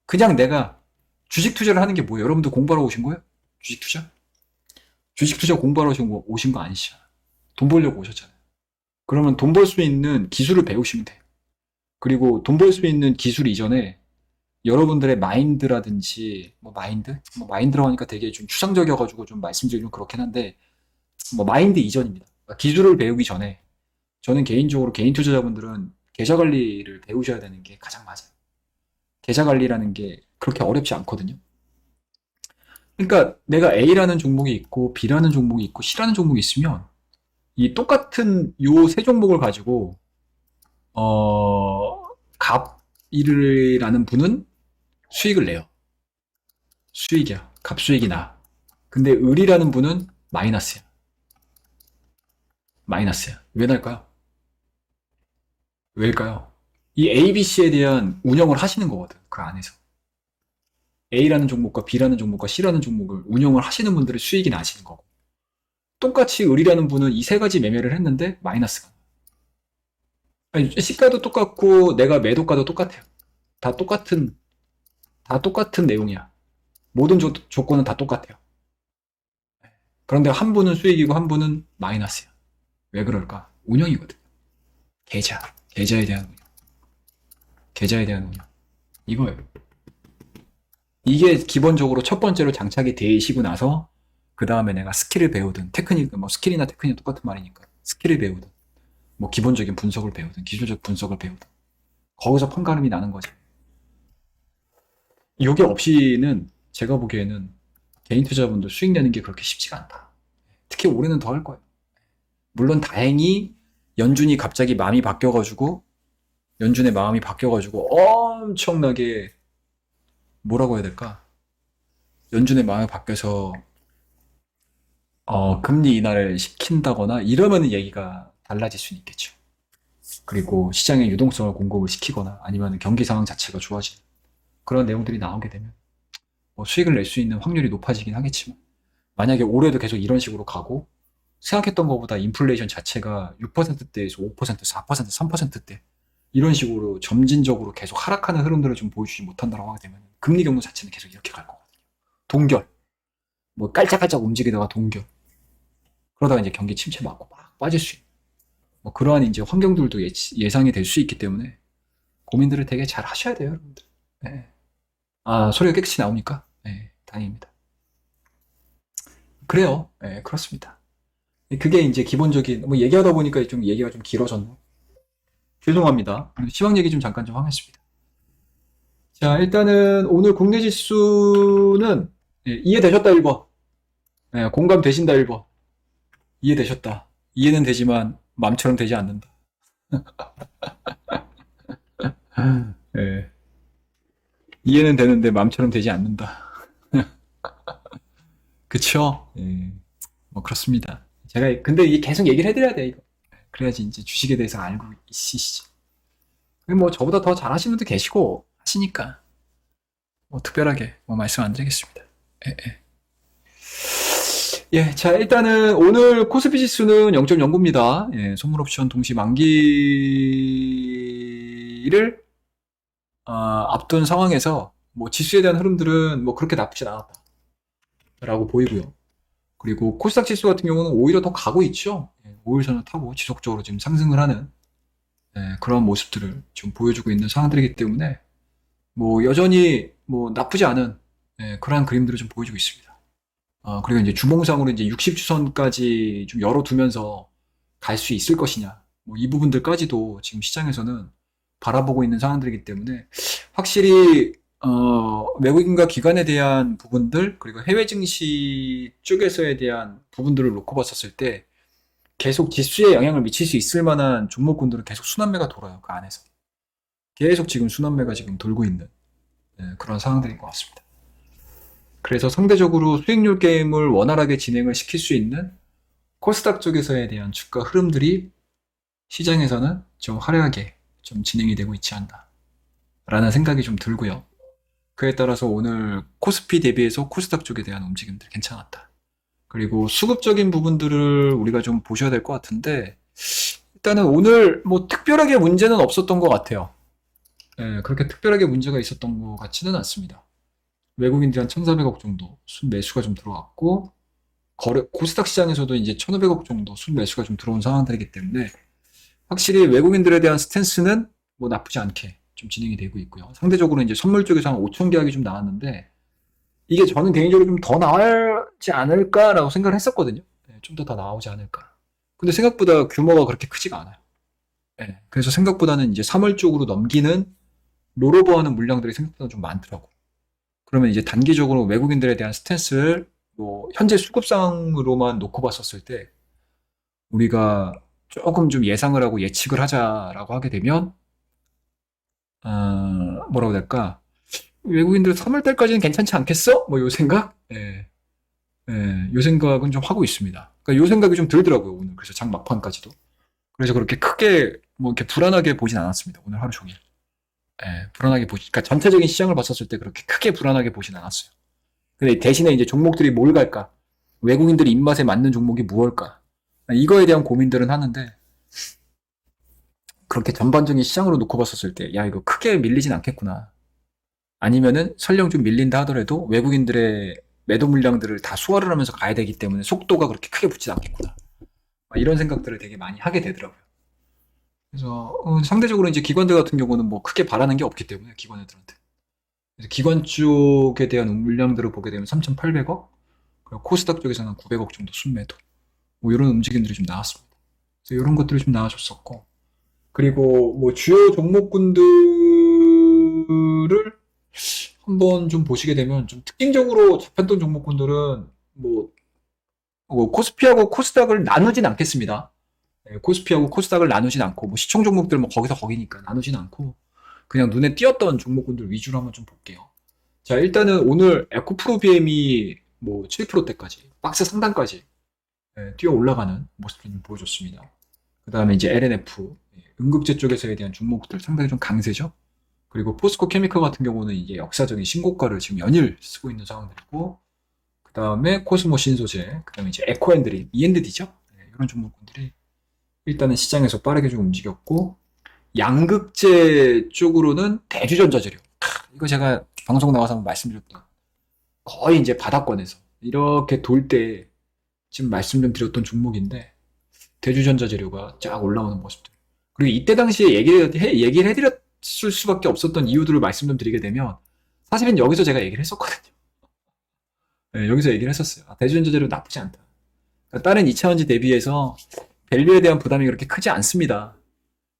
그냥 내가 주식 투자를 하는 게 뭐예요? 여러분들 공부하러 오신 거예요? 주식 투자? 주식 투자 공부하러 오신 거 아니시잖아요. 돈 벌려고 오셨잖아요. 그러면 돈 벌 수 있는 기술을 배우시면 돼요. 그리고 돈 벌 수 있는 기술 이전에 여러분들의 마인드라든지 뭐 마인드? 뭐 마인드라고 하니까 되게 좀 추상적이어가지고 좀 말씀드리면 그렇긴 한데 뭐 마인드 이전입니다. 그러니까 기술을 배우기 전에 저는 개인적으로 개인 투자자분들은 계좌 관리를 배우셔야 되는 게 가장 맞아요. 계좌 관리라는 게 그렇게 어렵지 않거든요. 그러니까 내가 A라는 종목이 있고 B라는 종목이 있고 C라는 종목이 있으면 이 똑같은 요 세 종목을 가지고 갑이라는 분은 수익을 내요. 수익이야. 갑수익이 나. 근데 을이라는 분은 마이너스야. 마이너스야. 왜 날까요? 왜일까요? 이 A, B, C에 대한 운영을 하시는 거거든. 그 안에서. A라는 종목과 B라는 종목과 C라는 종목을 운영을 하시는 분들의 수익이 나시는 거고. 똑같이 을이라는 분은 이 세 가지 매매를 했는데 마이너스가. 아니, 시가도 똑같고 내가 매도가도 똑같아요. 다 똑같은 다 똑같은 내용이야. 모든 조건은 다 똑같아요. 그런데 한 분은 수익이고 한 분은 마이너스야. 왜 그럴까? 운영이거든. 계좌에 대한 운영. 계좌에 대한 운영. 이거예요. 이게 기본적으로 첫 번째로 장착이 되시고 나서 그 다음에 내가 스킬을 배우든 테크닉, 뭐 스킬이나 테크닉 똑같은 말이니까 스킬을 배우든 뭐 기본적인 분석을 배우든 기술적 분석을 배우든 거기서 판가름이 나는 거지. 이게 없이는 제가 보기에는 개인 투자분들 수익 내는 게 그렇게 쉽지가 않다. 특히 올해는 더 할 거예요. 물론 다행히 연준이 갑자기 마음이 바뀌어가지고 연준의 마음이 바뀌어가지고 엄청나게 뭐라고 해야 될까? 연준의 마음이 바뀌어서 금리 인하를 시킨다거나 이러면 얘기가 달라질 수는 있겠죠. 그리고 시장의 유동성을 공급을 시키거나 아니면 경기 상황 자체가 좋아지는 그런 내용들이 나오게 되면 뭐 수익을 낼 수 있는 확률이 높아지긴 하겠지만 만약에 올해도 계속 이런 식으로 가고 생각했던 것보다 인플레이션 자체가 6%대에서 5%, 4%, 3%대 이런 식으로 점진적으로 계속 하락하는 흐름들을 좀 보여주지 못한다고 하게 되면 금리 경로 자체는 계속 이렇게 갈 거거든요. 동결. 뭐 깔짝깔짝 움직이다가 동결. 그러다가 이제 경기 침체 맞고 막 빠질 수 있는 뭐 그러한 이제 환경들도 예상이 될 수 있기 때문에 고민들을 되게 잘 하셔야 돼요, 여러분들. 네. 소리가 깨끗이 나옵니까? 네, 다행입니다. 그래요. 네, 그렇습니다. 그게 이제 기본적인, 뭐 얘기하다 보니까 좀 얘기가 좀 길어졌네. 죄송합니다. 시황 얘기 좀 잠깐 좀 하겠습니다. 자, 일단은 오늘 국내 지수는 이해되셨다 1번. 공감되신다 1번. 이해되셨다. 이해는 되지만 마음처럼 되지 않는다. 예, 이해는 되는데 마음처럼 되지 않는다. 그쵸? 예, 뭐 그렇습니다. 제가 근데 이게 계속 얘기를 해드려야 돼 이거. 그래야지 이제 주식에 대해서 알고 있으시죠. 뭐 저보다 더 잘하시는 분도 계시고 하시니까 뭐 특별하게 뭐 말씀 안 드리겠습니다. 예, 예. 예, 자 일단은 오늘 코스피 지수는 0.09입니다. 예, 선물 옵션 동시 만기를 앞둔 상황에서 뭐 지수에 대한 흐름들은 뭐 그렇게 나쁘진 않았다라고 보이고요. 그리고 코스닥 지수 같은 경우는 오히려 더 가고 있죠. 5일선을 타고 지속적으로 지금 상승을 하는 그런 모습들을 좀 보여주고 있는 상황들이기 때문에 뭐 여전히 뭐 나쁘지 않은 그러한 그림들을 좀 보여주고 있습니다. 그리고 이제 주봉상으로 이제 60주선까지 좀 열어두면서 갈 수 있을 것이냐. 뭐 이 부분들까지도 지금 시장에서는 바라보고 있는 상황들이기 때문에 확실히 외국인과 기관에 대한 부분들 그리고 해외 증시 쪽에서에 대한 부분들을 놓고 봤었을 때 계속 지수에 영향을 미칠 수 있을 만한 종목군들은 계속 순환매가 돌아요. 그 안에서 계속 지금 순환매가 지금 돌고 있는 그런 상황들인 것 같습니다. 그래서 상대적으로 수익률 게임을 원활하게 진행을 시킬 수 있는 코스닥 쪽에서에 대한 주가 흐름들이 시장에서는 좀 화려하게 좀 진행이 되고 있지 않나 라는 생각이 좀 들고요. 그에 따라서 오늘 코스피 대비해서 코스닥 쪽에 대한 움직임들 괜찮았다. 그리고 수급적인 부분들을 우리가 좀 보셔야 될 것 같은데, 일단은 오늘 뭐 특별하게 문제는 없었던 것 같아요. 예, 그렇게 특별하게 문제가 있었던 것 같지는 않습니다. 외국인들이 한 1,400억 정도 순매수가 좀 들어왔고, 코스닥 시장에서도 이제 1,500억 정도 순매수가 좀 들어온 상황들이기 때문에, 확실히 외국인들에 대한 스탠스는 뭐 나쁘지 않게 좀 진행이 되고 있고요. 상대적으로 이제 선물 쪽에서 한 5천 계약이 좀 나왔는데, 이게 저는 개인적으로 좀 더 나오지 않을까라고 생각을 했었거든요. 좀 더 나오지 않을까. 근데 생각보다 규모가 그렇게 크지가 않아요. 예, 그래서 생각보다는 이제 3월 쪽으로 넘기는 롤오버하는 물량들이 생각보다 좀 많더라고. 그러면 이제 단기적으로 외국인들에 대한 스탠스를 뭐 현재 수급상으로만 놓고 봤었을 때 우리가 조금 좀 예상을 하고 예측을 하자라고 하게 되면 뭐라고 해야 될까? 외국인들 3월 달까지는 괜찮지 않겠어? 뭐 요 생각? 예. 예, 요 생각은 좀 하고 있습니다. 그러니까 요 생각이 좀 들더라고요, 오늘. 그래서 장 막판까지도. 그래서 그렇게 크게 뭐 이렇게 불안하게 보진 않았습니다. 오늘 하루 종일. 예, 불안하게 그러니까 전체적인 시장을 봤었을 때 그렇게 크게 불안하게 보진 않았어요. 근데 대신에 이제 종목들이 뭘 갈까? 외국인들이 입맛에 맞는 종목이 무엇일까? 이거에 대한 고민들은 하는데, 그렇게 전반적인 시장으로 놓고 봤었을 때, 야, 이거 크게 밀리진 않겠구나. 아니면은 설령 좀 밀린다 하더라도 외국인들의 매도 물량들을 다 소화를 하면서 가야 되기 때문에 속도가 그렇게 크게 붙지 않겠구나. 이런 생각들을 되게 많이 하게 되더라고요. 그래서 상대적으로 이제 기관들 같은 경우는 뭐 크게 바라는 게 없기 때문에 기관 애들한테. 그래서 기관 쪽에 대한 물량들을 보게 되면 3,800억, 그리고 코스닥 쪽에서는 900억 정도 순매도. 뭐 이런 움직임들이 좀 나왔습니다. 그래서 이런 것들이 좀 나와줬었고, 그리고 뭐 주요 종목군들을 한번 좀 보시게 되면 좀 특징적으로 잡혔던 종목군들은 뭐 코스피하고 코스닥을 나누진 않겠습니다. 네, 코스피하고 코스닥을 나누진 않고 뭐 시총 종목들 뭐 거기서 거기니까 나누진 않고 그냥 눈에 띄었던 종목군들 위주로 한번 좀 볼게요. 자, 일단은 오늘 에코프로 BM이 뭐 7%대까지 박스 상단까지 뛰어 올라가는 모습을 좀 보여줬습니다. 그 다음에 이제 LNF 응급제 쪽에서에 대한 종목들 상당히 좀 강세죠. 그리고 포스코 케미컬 같은 경우는 이제 역사적인 신고가를 지금 연일 쓰고 있는 상황들이고, 그 다음에 코스모 신소재, 그 다음에 이제 에코앤드림, E&D죠. 이런 종목들이 일단은 시장에서 빠르게 좀 움직였고, 양극재 쪽으로는 대주전자재료. 이거 제가 방송 나와서 한번 말씀드렸던 거의 이제 바닥권에서 이렇게 돌 때 지금 말씀 좀 드렸던 종목인데 대주전자재료가 쫙 올라오는 모습들. 그리고 이때 당시에 얘기를 해드렸을 수밖에 없었던 이유들을 말씀 좀 드리게 되면 사실은 여기서 제가 얘기를 했었거든요. 네, 여기서 얘기를 했었어요. 대주전자재료 나쁘지 않다. 그러니까 다른 2차원지 대비해서 밸류에 대한 부담이 그렇게 크지 않습니다.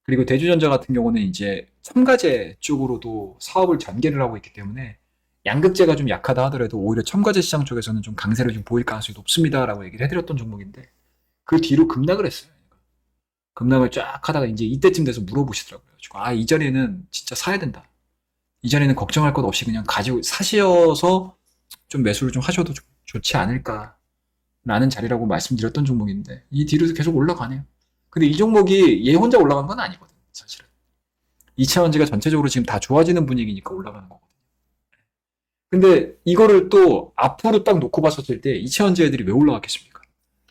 그리고 대주전자 같은 경우는 이제 첨가제 쪽으로도 사업을 전개를 하고 있기 때문에 양극재가 좀 약하다 하더라도 오히려 첨가제 시장 쪽에서는 좀 강세를 좀 보일 가능성이 높습니다라고 얘기를 해드렸던 종목인데 그 뒤로 급락을 했어요. 급락을 쫙 하다가 이제 이때쯤 돼서 물어보시더라고요. 이 자리에는 진짜 사야 된다. 이 자리는 걱정할 것 없이 그냥 가지고 사셔서 좀 매수를 좀 하셔도 좋지 않을까 라는 자리라고 말씀드렸던 종목인데 이 뒤로 계속 올라가네요. 근데 이 종목이 얘 혼자 올라간 건 아니거든요. 사실은 2차원지가 전체적으로 지금 다 좋아지는 분위기니까 올라가는 거거든요. 근데 이거를 또 앞으로 딱 놓고 봤었을 때 2차원지 애들이 왜 올라갔겠습니까?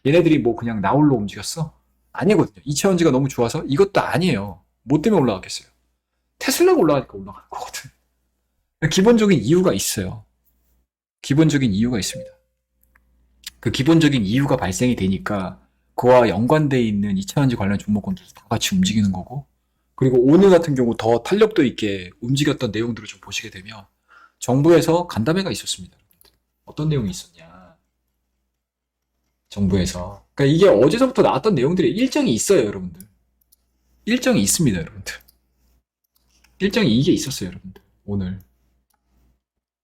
얘네들이 뭐 그냥 나홀로 움직였어? 아니거든요. 2차원지가 너무 좋아서 이것도 아니에요. 뭐 때문에 올라갔겠어요? 테슬라가 올라가니까 올라가는 거거든. 기본적인 이유가 있어요. 기본적인 이유가 있습니다. 그 기본적인 이유가 발생이 되니까 그와 연관되어 있는 2차원지 관련 종목군들도 다 같이 움직이는 거고, 그리고 오늘 같은 경우 더 탄력도 있게 움직였던 내용들을 좀 보시게 되면 정부에서 간담회가 있었습니다. 어떤 내용이 있었냐? 정부에서. 그러니까 이게 어제서부터 나왔던 내용들이 일정이 있어요, 여러분들. 일정이 있습니다, 여러분들. 일정이 이게 있었어요, 여러분들. 오늘.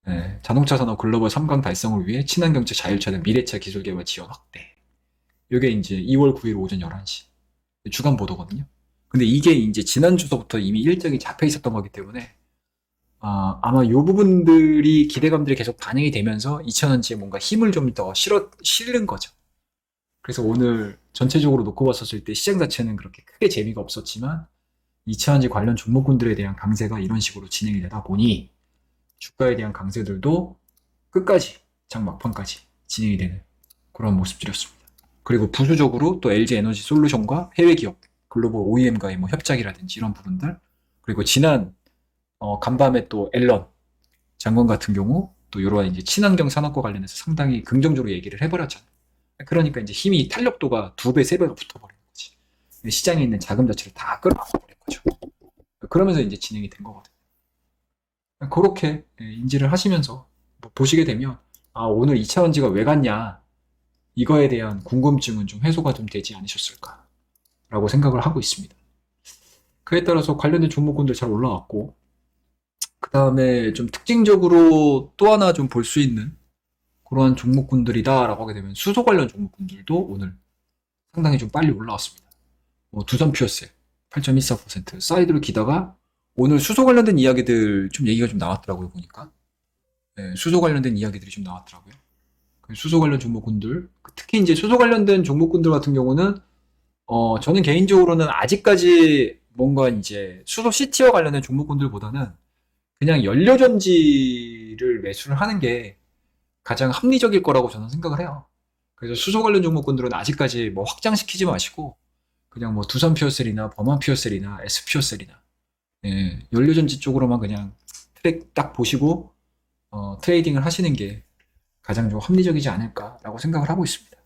네, 자동차 산업 글로벌 3강 달성을 위해 친환경차, 자율차 등 미래차 기술 개발 지원 확대. 이게 이제 2월 9일 오전 11시. 주간 보도거든요. 근데 이게 이제 지난주서부터 이미 일정이 잡혀 있었던 거기 때문에 아마 이 부분들이 기대감들이 계속 반영이 되면서 2차원지에 뭔가 힘을 좀 더 실은 거죠. 그래서 오늘 전체적으로 놓고 봤었을 때 시장 자체는 그렇게 크게 재미가 없었지만 2차원지 관련 종목군들에 대한 강세가 이런 식으로 진행이 되다 보니 주가에 대한 강세들도 끝까지 장 막판까지 진행이 되는 그런 모습들이었습니다. 그리고 부수적으로 또 LG 에너지 솔루션과 해외 기업, 글로벌 OEM과의 뭐 협작이라든지 이런 부분들, 그리고 지난 간밤에 또 앨런 장관 같은 경우 또 이러한 이제 친환경 산업과 관련해서 상당히 긍정적으로 얘기를 해버렸잖아요. 그러니까 이제 힘이 탄력도가 2배, 3배가 붙어버린 거지. 시장에 있는 자금 자체를 다 끌어버린 거죠. 그러면서 이제 진행이 된 거거든요. 그렇게 인지를 하시면서 뭐 보시게 되면 아 오늘 2차전지가 왜 갔냐 이거에 대한 궁금증은 좀 해소가 좀 되지 않으셨을까 라고 생각을 하고 있습니다. 그에 따라서 관련된 종목군들 잘 올라왔고 그 다음에 좀 특징적으로 또 하나 좀 볼 수 있는 그러한 종목군들이다 라고 하게 되면 수소 관련 종목군들도 오늘 상당히 좀 빨리 올라왔습니다. 뭐 두산 퓨어셀 8.14%, 사이드로 기다가 오늘 수소 관련된 이야기들 좀 얘기가 좀 나왔더라고요, 보니까. 네, 수소 관련된 이야기들이 좀 나왔더라고요. 수소 관련 종목군들, 특히 이제 수소 관련된 종목군들 같은 경우는, 저는 개인적으로는 아직까지 뭔가 이제 수소 시티와 관련된 종목군들보다는 그냥 연료전지를 매수를 하는 게 가장 합리적일 거라고 저는 생각을 해요. 그래서 수소 관련 종목군들은 아직까지 뭐 확장시키지 마시고, 그냥 뭐 두산 퓨어셀이나 범한 퓨어셀이나 S 퓨어셀이나 예, 연료전지 쪽으로만 그냥 트랙 딱 보시고 트레이딩을 하시는 게 가장 좀 합리적이지 않을까라고 생각을 하고 있습니다.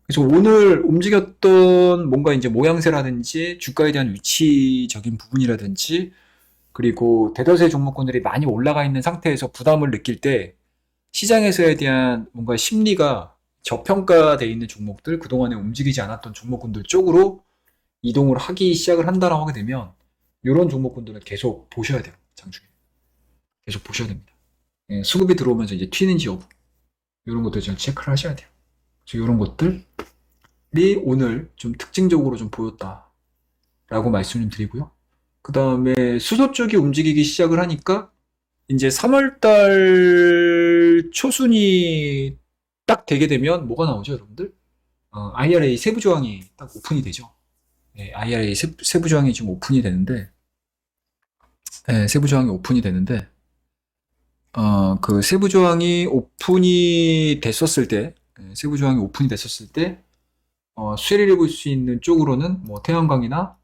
그래서 오늘 움직였던 뭔가 이제 모양새라든지 주가에 대한 위치적인 부분이라든지 그리고 대다수의 종목군들이 많이 올라가 있는 상태에서 부담을 느낄 때 시장에서에 대한 뭔가 심리가 저평가되어 있는 종목들, 그동안에 움직이지 않았던 종목군들 쪽으로 이동을 하기 시작을 한다라고 하게 되면 이런 종목군들은 계속 보셔야 돼요. 장중에. 계속 보셔야 됩니다. 예, 수급이 들어오면서 이제 튀는지 여부 이런 것들 좀 체크를 하셔야 돼요. 그래서 이런 것들이 오늘 좀 특징적으로 좀 보였다라고 말씀 좀 드리고요. 그 다음에 수소 쪽이 움직이기 시작을 하니까 이제 3월달 초순이 딱 되게 되면 뭐가 나오죠, 여러분들? IRA 세부 조항이 딱 오픈이 되죠. 네, IRA 세부 조항이 지금 오픈이 되는데, 네, 세부 조항이 오픈이 되는데, 그 세부 조항이 오픈이 됐었을 때, 세부 조항이 오픈이 됐었을 때, 수혜를 볼 수 있는 쪽으로는 뭐 태양광이나,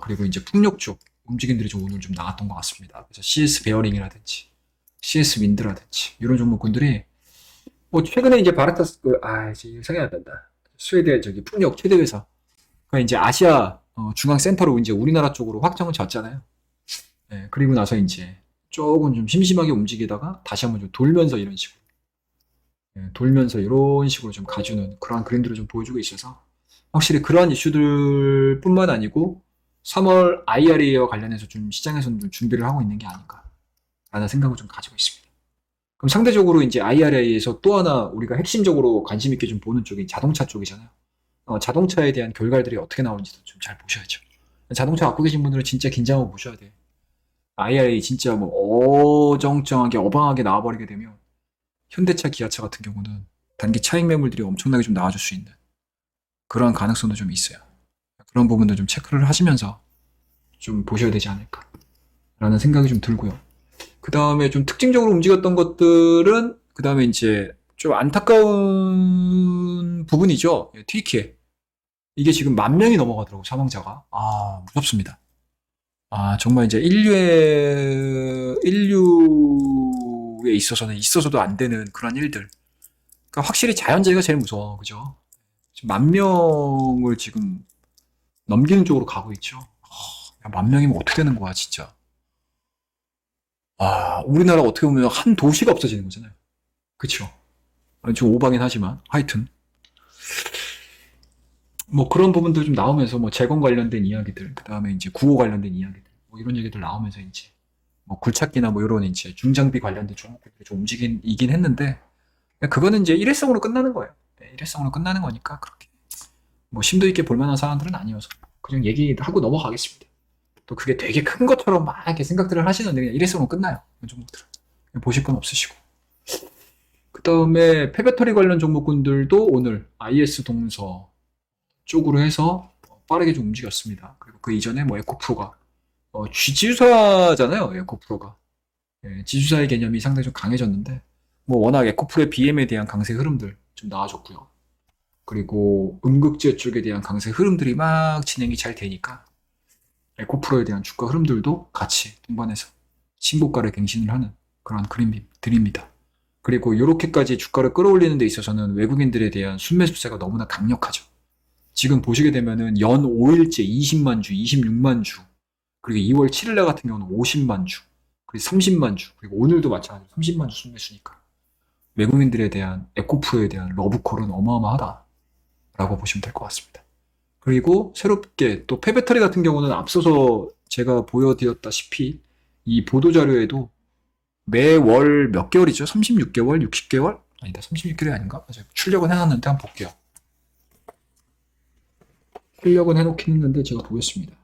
그리고 이제 풍력 쪽 움직임들이 좀 오늘 좀 나왔던 것 같습니다. 그래서 CS 베어링이라든지, CS 윈드라든지, 이런 종목군들이, 뭐 최근에 이제 바라타스, 이제 생각이 안 난다. 스웨덴 저기 풍력 최대 회사. 그 이제 아시아 중앙 센터로 이제 우리나라 쪽으로 확정을 졌잖아요. 네, 그리고 나서 이제 조금 좀 심심하게 움직이다가 다시 한번 좀 돌면서 이런 식으로 돌면서 이런 식으로 좀 가주는 그러한 그림들을 좀 보여주고 있어서 확실히 그러한 이슈들 뿐만 아니고 3월 IRA와 관련해서 좀 시장에서는 좀 준비를 하고 있는 게 아닌가 라는 생각을 좀 가지고 있습니다. 그럼 상대적으로 이제 IRA에서 또 하나 우리가 핵심적으로 관심 있게 좀 보는 쪽이 자동차 쪽이잖아요. 자동차에 대한 결과들이 어떻게 나오는지도 좀 잘 보셔야죠. 자동차 갖고 계신 분들은 진짜 긴장하고 보셔야 돼요. IRA 진짜 뭐 어정쩡하게 어방하게 나와버리게 되면 현대차, 기아차 같은 경우는 단기 차익 매물들이 엄청나게 좀 나와줄 수 있는 그러한 가능성도 좀 있어요. 그런 부분도 좀 체크를 하시면서 좀 보셔야 되지 않을까 라는 생각이 좀 들고요. 그 다음에 좀 특징적으로 움직였던 것들은 그 다음에 이제 좀 안타까운 부분이죠. 튀키에 이게 지금 10,000명이 넘어가더라고 사망자가. 무섭습니다. 정말 이제 인류에 있어서는 있어서도 안 되는 그런 일들. 그러니까 확실히 자연재해가 제일 무서워, 그죠? 지금 10,000명을 지금 넘기는 쪽으로 가고 있죠. 10,000명이면 어떻게 되는 거야, 진짜. 우리나라 어떻게 보면 한 도시가 없어지는 거잖아요. 그쵸? 좀 오바긴 하지만, 하여튼. 뭐 그런 부분도 좀 나오면서 뭐 재건 관련된 이야기들, 그 다음에 이제 구호 관련된 이야기들, 뭐 이런 얘기들 나오면서 이제 뭐 굴착기나 뭐 이런 이제 중장비 관련된 종목들이 좀 움직이긴 했는데, 그거는 이제 일회성으로 끝나는 거예요. 일회성으로 끝나는 거니까 그렇게 뭐 심도 있게 볼만한 사안들은 아니어서 그냥 얘기하고 넘어가겠습니다. 또 그게 되게 큰 것처럼 막 이렇게 생각들을 하시는데 그냥 일회성으로 끝나요. 그 종목들은 보실 건 없으시고. 그 다음에 폐배터리 관련 종목군들도 오늘 IS 동서 쪽으로 해서 빠르게 좀 움직였습니다. 그리고 그 이전에 뭐 에코프로가 G지주사잖아요. 에코프로가 지주사의 개념이 상당히 좀 강해졌는데 뭐 워낙 에코프로의 BM에 대한 강세 흐름들 좀 나아졌고요. 그리고 음극재 쪽에 대한 강세 흐름들이 막 진행이 잘 되니까 에코프로에 대한 주가 흐름들도 같이 동반해서 신고가를 갱신을 하는 그런 그림들입니다. 그리고 이렇게까지 주가를 끌어올리는 데 있어서는 외국인들에 대한 순매수세가 너무나 강력하죠. 지금 보시게 되면은 연 5일째 20만 주, 26만 주, 그리고 2월 7일 날 같은 경우는 50만 주, 그리고 30만 주, 그리고 오늘도 마찬가지로 30만 주 순매수니까 외국인들에 대한 에코프로에 대한 러브콜은 어마어마하다라고 보시면 될 것 같습니다. 그리고 새롭게 또 폐배터리 같은 경우는 앞서서 제가 보여드렸다시피 이 보도자료에도 매월 몇 개월이죠? 36개월? 60개월? 아니다, 36개월이 아닌가? 출력은 해놨는데 한번 볼게요. 출력은 해놓긴 했는데 제가 보겠습니다.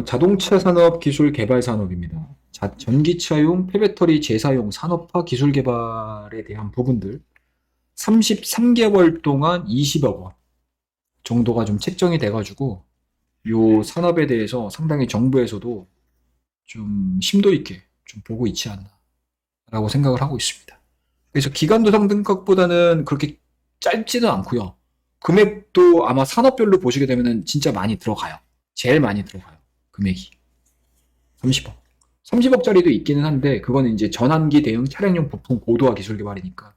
자동차 산업 기술 개발 산업입니다. 전기차용 폐배터리 재사용 산업화 기술 개발에 대한 부분들 33개월 동안 20억 원 정도가 좀 책정이 돼가지고 요 산업에 대해서 상당히 정부에서도 좀 심도 있게 좀 보고 있지 않나 라고 생각을 하고 있습니다. 그래서 기간도 생각보다는 그렇게 짧지는 않고요. 금액도 아마 산업별로 보시게 되면 진짜 많이 들어가요. 제일 많이 들어가요. 금액이 30억. 30억짜리도 있기는 한데 그거는 이제 전환기 대응 차량용 부품 고도화 기술 개발이니까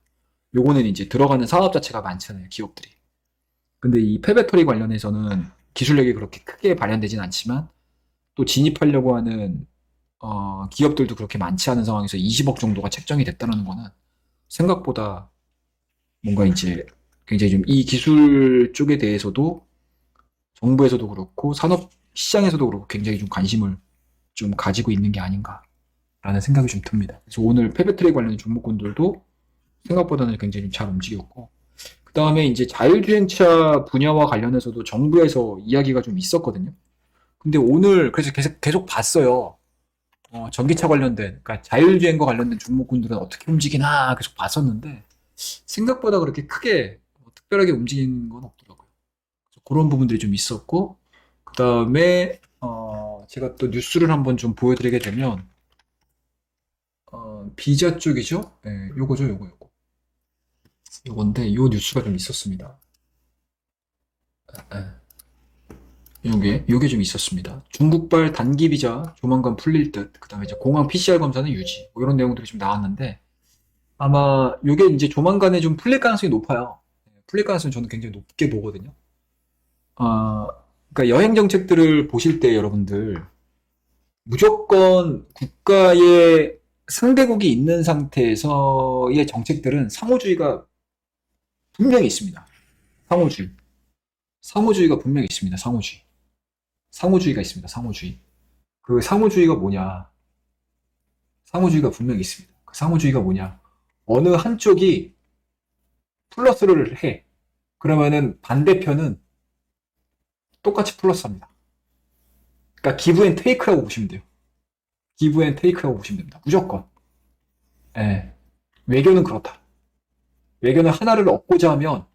요거는 이제 들어가는 사업 자체가 많잖아요. 기업들이. 근데 이 폐배터리 관련해서는 기술력이 그렇게 크게 발현되진 않지만 또 진입하려고 하는 기업들도 그렇게 많지 않은 상황에서 20억 정도가 책정이 됐다는 거는 생각보다 뭔가 이제 굉장히 좀 이 기술 쪽에 대해서도 정부에서도 그렇고 산업 시장에서도 그렇고 굉장히 좀 관심을 좀 가지고 있는 게 아닌가라는 생각이 좀 듭니다. 그래서 오늘 폐배터리 관련 종목군들도 생각보다는 굉장히 좀 잘 움직였고, 그 다음에 이제 자율주행차 분야와 관련해서도 정부에서 이야기가 좀 있었거든요. 근데 오늘 그래서 계속 봤어요. 전기차 관련된, 그러니까 자율주행과 관련된 종목군들은 어떻게 움직이나 계속 봤었는데 생각보다 그렇게 크게 특별하게 움직이는 건 없더라고요. 그래서 그런 부분들이 좀 있었고, 그 다음에 제가 또 뉴스를 한번 좀 보여드리게 되면 비자 쪽이죠. 네, 요거죠. 요건데 요 뉴스가 좀 있었습니다. 요게 좀 있었습니다. 중국발 단기 비자 조만간 풀릴 듯. 그 다음에 이제 공항 PCR 검사는 유지. 뭐 이런 내용들이 좀 나왔는데 아마 요게 이제 조만간에 좀 풀릴 가능성이 높아요. 풀릴 가능성이 저는 굉장히 높게 보거든요. 그러니까 여행 정책들을 보실 때 여러분들 무조건 국가의 상대국이 있는 상태에서의 정책들은 상호주의가 분명히 있습니다. 상호주의가 분명히 있습니다. 상호주의가 있습니다. 상호주의. 그 상호주의가 뭐냐? 상호주의가 분명히 있습니다. 그 상호주의가 뭐냐? 어느 한쪽이 플러스를 해. 그러면은 반대편은 똑같이 플러스합니다. 그러니까 기브 앤 테이크라고 보시면 돼요. 기브 앤 테이크라고 보시면 됩니다. 무조건. 예. 외교는 그렇다. 외교는 하나를 얻고자 하면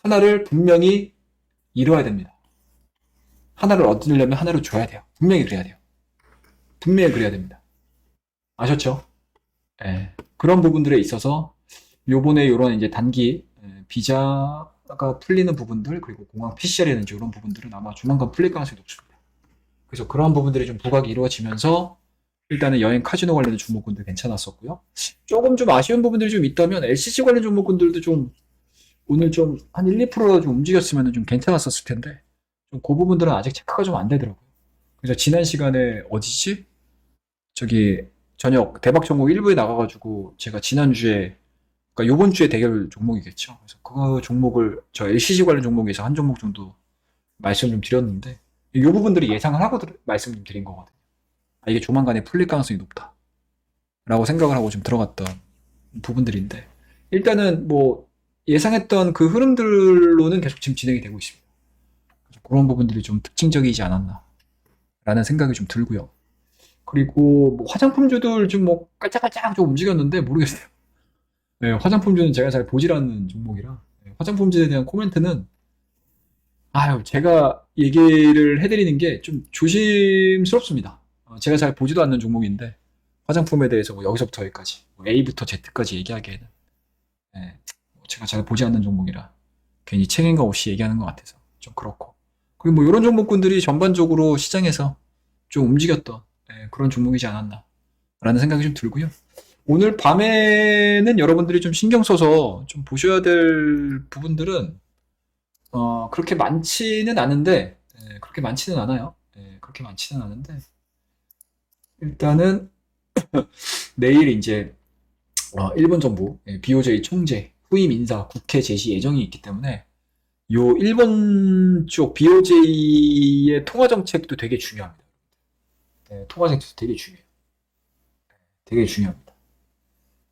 하나를 분명히 잃어야 됩니다. 하나를 얻으려면 하나를 줘야 돼요. 분명히 그래야 돼요. 분명히 그래야 됩니다. 아셨죠? 예. 그런 부분들에 있어서 요번에 요런 이제 단기 비자가 풀리는 부분들 그리고 공항 PCR이라든지 이런 부분들은 아마 조만간 풀릴 가능성이 높습니다. 그래서 그런 부분들이 좀 부각이 이루어지면서 일단은 여행 카지노 관련된 종목군들 괜찮았었고요. 조금 좀 아쉬운 부분들이 좀 있다면 LCC 관련 종목군들도 좀 오늘 좀 한 1, 2%가 좀 움직였으면 좀 괜찮았었을 텐데 좀 그 부분들은 아직 체크가 좀 안 되더라고요. 그래서 지난 시간에 어디지? 저기 저녁 대박 종목 1부에 나가가지고 제가 지난주에 그러니까 요번 주에 대결 종목이겠죠. 그래서 그 종목을 저 LCC 관련 종목에서 한 종목 정도 말씀 좀 드렸는데 이 부분들이 예상을 하고 말씀 좀 드린 거거든요. 이게 조만간에 풀릴 가능성이 높다 라고 생각을 하고 좀 들어갔던 부분들인데 일단은 뭐 예상했던 그 흐름들로는 계속 지금 진행이 되고 있습니다. 그런 부분들이 좀 특징적이지 않았나 라는 생각이 좀 들고요. 그리고 뭐 화장품주들 좀 뭐 깔짝깔짝 좀 움직였는데 모르겠어요. 네, 화장품주는 제가 잘 보질 않는 종목이라 화장품주에 대한 코멘트는 제가 얘기를 해드리는 게 좀 조심스럽습니다. 제가 잘 보지도 않는 종목인데 화장품에 대해서 뭐 여기서부터 여기까지, 뭐 A부터 Z까지 얘기하기에는 예, 제가 잘 보지 않는 종목이라 괜히 책임감 없이 얘기하는 것 같아서 좀 그렇고. 그리고 뭐 이런 종목군들이 전반적으로 시장에서 좀 움직였던 그런 종목이지 않았나 라는 생각이 좀 들고요. 오늘 밤에는 여러분들이 좀 신경 써서 좀 보셔야 될 부분들은 그렇게 많지는 않은데 그렇게 많지는 않아요. 그렇게 많지는 않은데 일단은 내일 이제 일본 정부 BOJ 총재 후임 인사 국회 제시 예정이 있기 때문에 요 일본 쪽 BOJ의 통화 정책도 되게 중요합니다. 통화 정책도 되게 중요해요. 되게 중요합니다.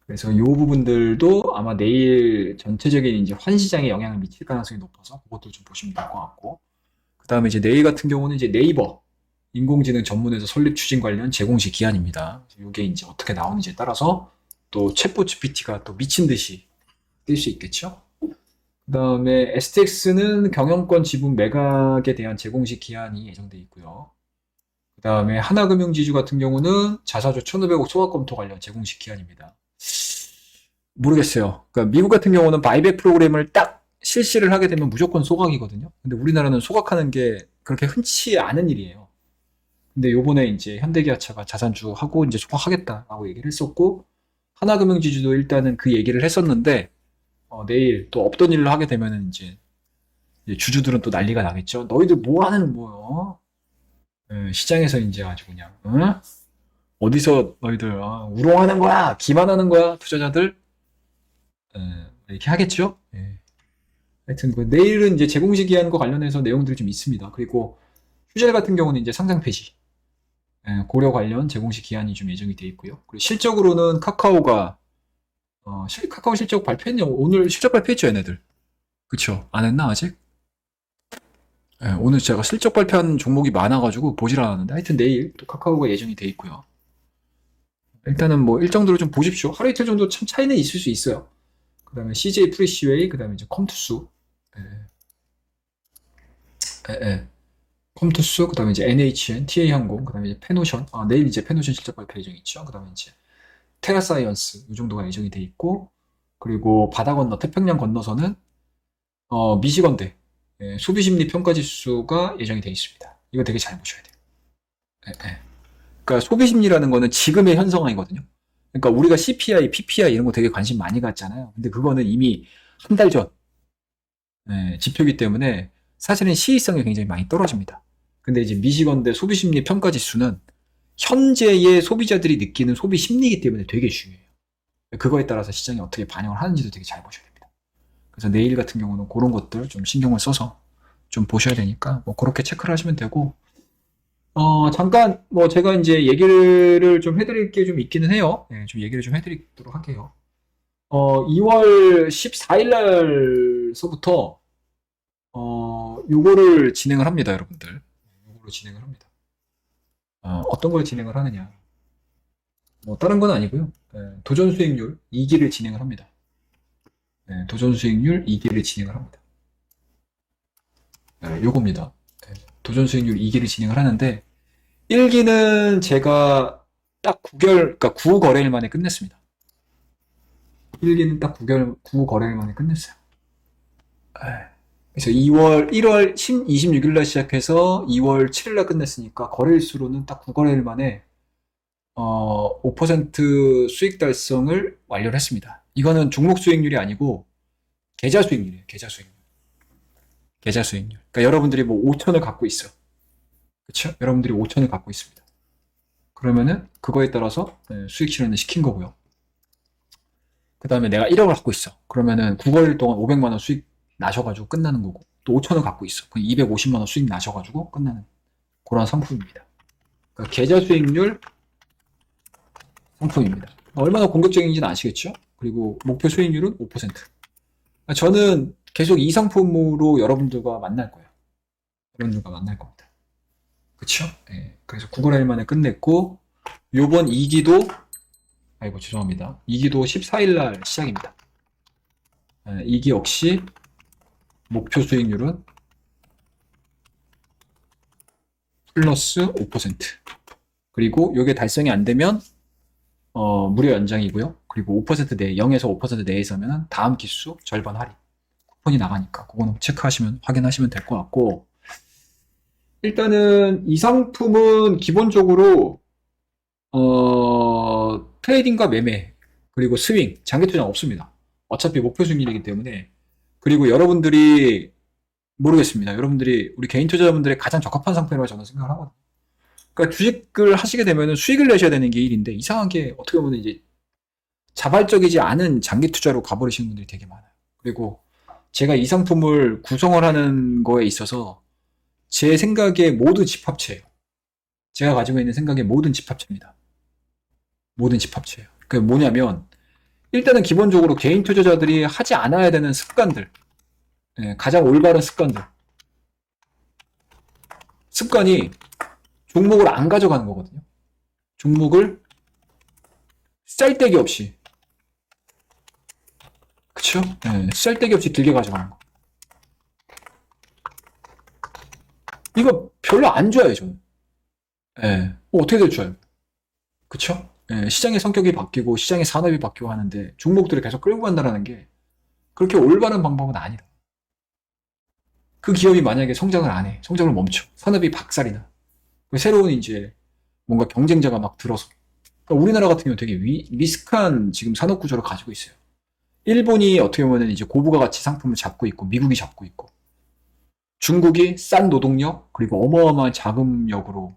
그래서 요 부분들도 아마 내일 전체적인 이제 환시장에 영향을 미칠 가능성이 높아서 그것도 좀 보시면 될 것 같고. 그 다음에 이제 내일 같은 경우는 이제 네이버 인공지능 전문에서 설립 추진 관련 제공시 기한입니다. 이게 이제 어떻게 나오는지에 따라서 또 챗봇 GPT가 또 미친 듯이 뜰 수 있겠죠. 그 다음에 STX는 경영권 지분 매각에 대한 제공시 기한이 예정돼 있고요. 그 다음에 하나금융지주 같은 경우는 자사주 1,500억 소각 검토 관련 제공시 기한입니다. 모르겠어요. 그러니까 미국 같은 경우는 바이백 프로그램을 딱 실시를 하게 되면 무조건 소각이거든요. 근데 우리나라는 소각하는 게 그렇게 흔치 않은 일이에요. 근데 요번에 이제 현대기아차가 자산주 하고 이제 소각하겠다라고 얘기를 했었고, 하나금융지주도 일단은 그 얘기를 했었는데, 내일 또 없던 일을 하게 되면은 이제 주주들은 또 난리가 나겠죠. 너희들 뭐 하는 거요? 시장에서 이제 아주 그냥, 어디서 너희들 우롱하는 거야? 기만하는 거야? 투자자들? 이렇게 하겠죠? 하여튼 내일은 이제 제공시 기한과 관련해서 내용들이 좀 있습니다. 그리고 휴젤 같은 경우는 이제 상장 폐지, 고려 관련 제공시 기한이 좀 예정이 돼 있고요. 그리고 실적으로는 카카오가 카카오 실적 발표했냐? 오늘 실적 발표했죠, 얘네들. 그쵸? 안 했나 아직? 오늘 제가 실적 발표한 종목이 많아가지고 보질 않았는데 하여튼 내일 또 카카오가 예정이 돼 있고요. 일단은 뭐 일정도로 좀 보십시오. 하루 이틀 정도 참 차이는 있을 수 있어요. 그 다음에 CJ 프리시웨이, 그 다음에 이제 컴투스, 컴투스, 그 다음에 이제 NHN, TA항공, 그 다음에 이제 페노션, 내일 이제 페노션 실적 발표 예정이 있죠. 그 다음에 이제 테라사이언스, 이 정도가 예정이 돼 있고, 그리고 바다 건너, 태평양 건너서는, 미시건대, 소비심리 평가지수가 예정이 돼 있습니다. 이거 되게 잘 보셔야 돼요. 그러니까 소비심리라는 거는 지금의 현상이거든요. 그러니까 우리가 CPI, PPI 이런 거 되게 관심 많이 갖잖아요. 근데 그거는 이미 한 달 전, 지표이기 때문에 사실은 시의성이 굉장히 많이 떨어집니다. 근데 이제 미시건대 소비심리 평가지수는 현재의 소비자들이 느끼는 소비 심리이기 때문에 되게 중요해요. 그거에 따라서 시장이 어떻게 반영을 하는지도 되게 잘 보셔야 됩니다. 그래서 내일 같은 경우는 그런 것들 좀 신경을 써서 좀 보셔야 되니까 뭐 그렇게 체크를 하시면 되고, 잠깐 뭐 제가 이제 얘기를 좀 해드릴 게 좀 있기는 해요. 좀 얘기를 좀 해드리도록 할게요. 2월 14일 날서부터 요거를 진행을 합니다, 여러분들. 요거를 진행을 합니다. 어떤 걸 진행을 하느냐? 뭐 다른 건 아니고요. 도전 수익률 2기를 진행을 합니다. 도전 수익률 2기를 진행을 합니다. 요겁니다. 도전 수익률 2기를 진행을 하는데 1기는 제가 딱 9개월, 그러니까 9거래일 만에 끝냈습니다. 1기는 딱 9거래일 만에 끝냈어요. 그래서 1월 26일 날 시작해서 2월 7일 날 끝냈으니까 거래일 수로는 딱 9거래일 만에 5% 수익 달성을 완료를 했습니다. 이거는 종목 수익률이 아니고 계좌 수익률이에요. 계좌 수익률. 계좌 수익률. 그러니까 여러분들이 뭐 5천을 갖고 있어. 그렇죠? 여러분들이 5천을 갖고 있습니다. 그러면은 그거에 따라서 수익 실현을 시킨 거고요. 그 다음에 내가 1억을 갖고 있어. 그러면은 9거일 동안 500만 원 수익 나셔가지고 끝나는 거고, 또 5천을 갖고 있어. 그럼 250만 원 수익 나셔가지고 끝나는 그런 상품입니다. 그러니까 계좌 수익률 상품입니다. 얼마나 공격적인지는 아시겠죠? 그리고 목표 수익률은 5%. 저는 계속 이 상품으로 여러분들과 만날 거예요. 여러분들과 만날 겁니다. 그쵸? 그래서 9거래일 만에 끝냈고, 요번 2기도, 아이고, 죄송합니다. 2기도 14일 날 시작입니다. 2기 역시 목표 수익률은 플러스 5%. 그리고 요게 달성이 안 되면 무료 연장이고요. 그리고 5% 내, 0에서 5% 내에서면 다음 기수 절반 할인. 쿠폰이 나가니까 그거는 체크하시면, 확인하시면 될 것 같고, 일단은 이 상품은 기본적으로, 트레이딩과 매매, 그리고 스윙, 장기 투자는 없습니다. 어차피 목표 수익률이기 때문에. 그리고 여러분들이, 모르겠습니다. 여러분들이, 우리 개인 투자자분들의 가장 적합한 상품이라고 저는 생각을 하거든요. 그러니까 주식을 하시게 되면 수익을 내셔야 되는 게 일인데, 이상하게 어떻게 보면 이제 자발적이지 않은 장기 투자로 가버리시는 분들이 되게 많아요. 그리고 제가 이 상품을 구성을 하는 거에 있어서 제 생각의 모든 집합체예요. 제가 가지고 있는 생각의 모든 집합체입니다. 모든 집합체예요. 그게 뭐냐면, 일단은 기본적으로 개인 투자자들이 하지 않아야 되는 습관들, 가장 올바른 습관들, 습관이 종목을 안 가져가는 거거든요. 종목을 쌀데기 없이, 그쵸? 쌀데기 없이 길게 가져가는 거. 이거 별로 안 좋아해요, 저는. 어떻게 될 줄 알고. 그쵸? 시장의 성격이 바뀌고 시장의 산업이 바뀌고 하는데 종목들을 계속 끌고 간다는 게 그렇게 올바른 방법은 아니다. 그 기업이 만약에 성장을 안 해, 성장을 멈춰, 산업이 박살이나, 새로운 이제 뭔가 경쟁자가 막 들어서, 그러니까 우리나라 같은 경우 되게 리스크한 지금 산업 구조를 가지고 있어요. 일본이 어떻게 보면 이제 고부가 가치 상품을 잡고 있고, 미국이 잡고 있고, 중국이 싼 노동력 그리고 어마어마한 자금력으로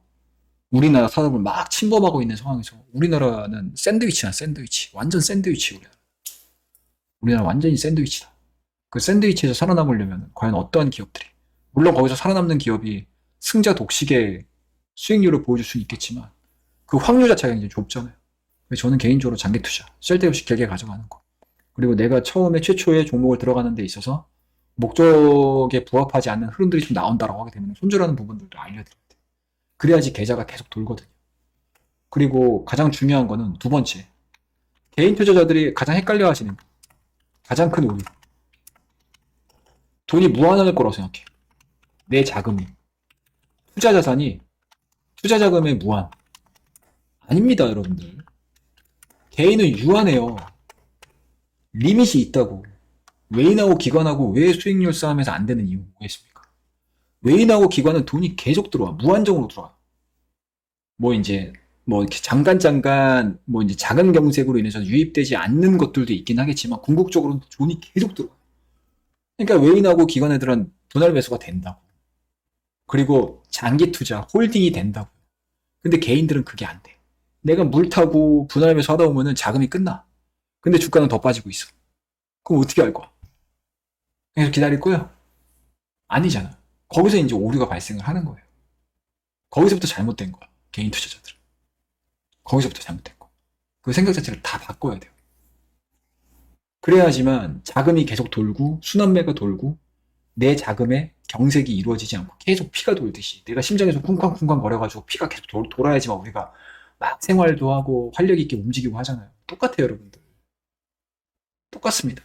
우리나라 산업을 막 침범하고 있는 상황에서 우리나라는 샌드위치야, 샌드위치. 완전 샌드위치, 우리나라 완전히 샌드위치다. 그 샌드위치에서 살아남으려면 과연 어떠한 기업들이, 물론 거기서 살아남는 기업이 승자 독식의 수익률을 보여줄 수는 있겠지만 그 확률 자체가 이제 좁잖아요. 그래서 저는 개인적으로 장기 투자, 쓸데없이 길게 가져가는 거. 그리고 내가 처음에 최초에 종목을 들어가는 데 있어서 목적에 부합하지 않는 흐름들이 좀 나온다라고 하게 되면 손절하는 부분들도 알려드려야 돼요. 그래야지 계좌가 계속 돌거든요. 그리고 가장 중요한 거는 두 번째, 개인 투자자들이 가장 헷갈려 하시는 가장 큰 오류. 돈이 무한할 거라고 생각해. 내 자금이. 투자 자산이 투자 자금의 무한. 아닙니다, 여러분들. 개인은 유한해요. 리밋이 있다고. 외인하고 기관하고 왜 수익률 싸움에서 안 되는 이유 뭐겠습니까? 외인하고 기관은 돈이 계속 들어와. 무한정으로 들어와. 뭐 이제 뭐 이렇게 잠깐 뭐 이제 작은 경색으로 인해서 유입되지 않는 것들도 있긴 하겠지만 궁극적으로는 돈이 계속 들어와. 그러니까 외인하고 기관 애들은 분할 매수가 된다고. 그리고 장기 투자, 홀딩이 된다고. 근데 개인들은 그게 안 돼. 내가 물 타고 분할 매수 하다 보면은 자금이 끝나. 근데 주가는 더 빠지고 있어. 그럼 어떻게 할 거야? 계속 기다릴 거야? 아니잖아. 거기서 이제 오류가 발생을 하는 거예요. 거기서부터 잘못된 거야. 개인 투자자들은. 거기서부터 잘못된 거. 그 생각 자체를 다 바꿔야 돼요. 그래야지만 자금이 계속 돌고 순환매가 돌고 내 자금에 경색이 이루어지지 않고 계속 피가 돌듯이 내가 심장에서 쿵쾅쿵쾅 거려가지고 피가 계속 돌아야지만 우리가 막 생활도 하고 활력 있게 움직이고 하잖아요. 똑같아요, 여러분들. 똑같습니다.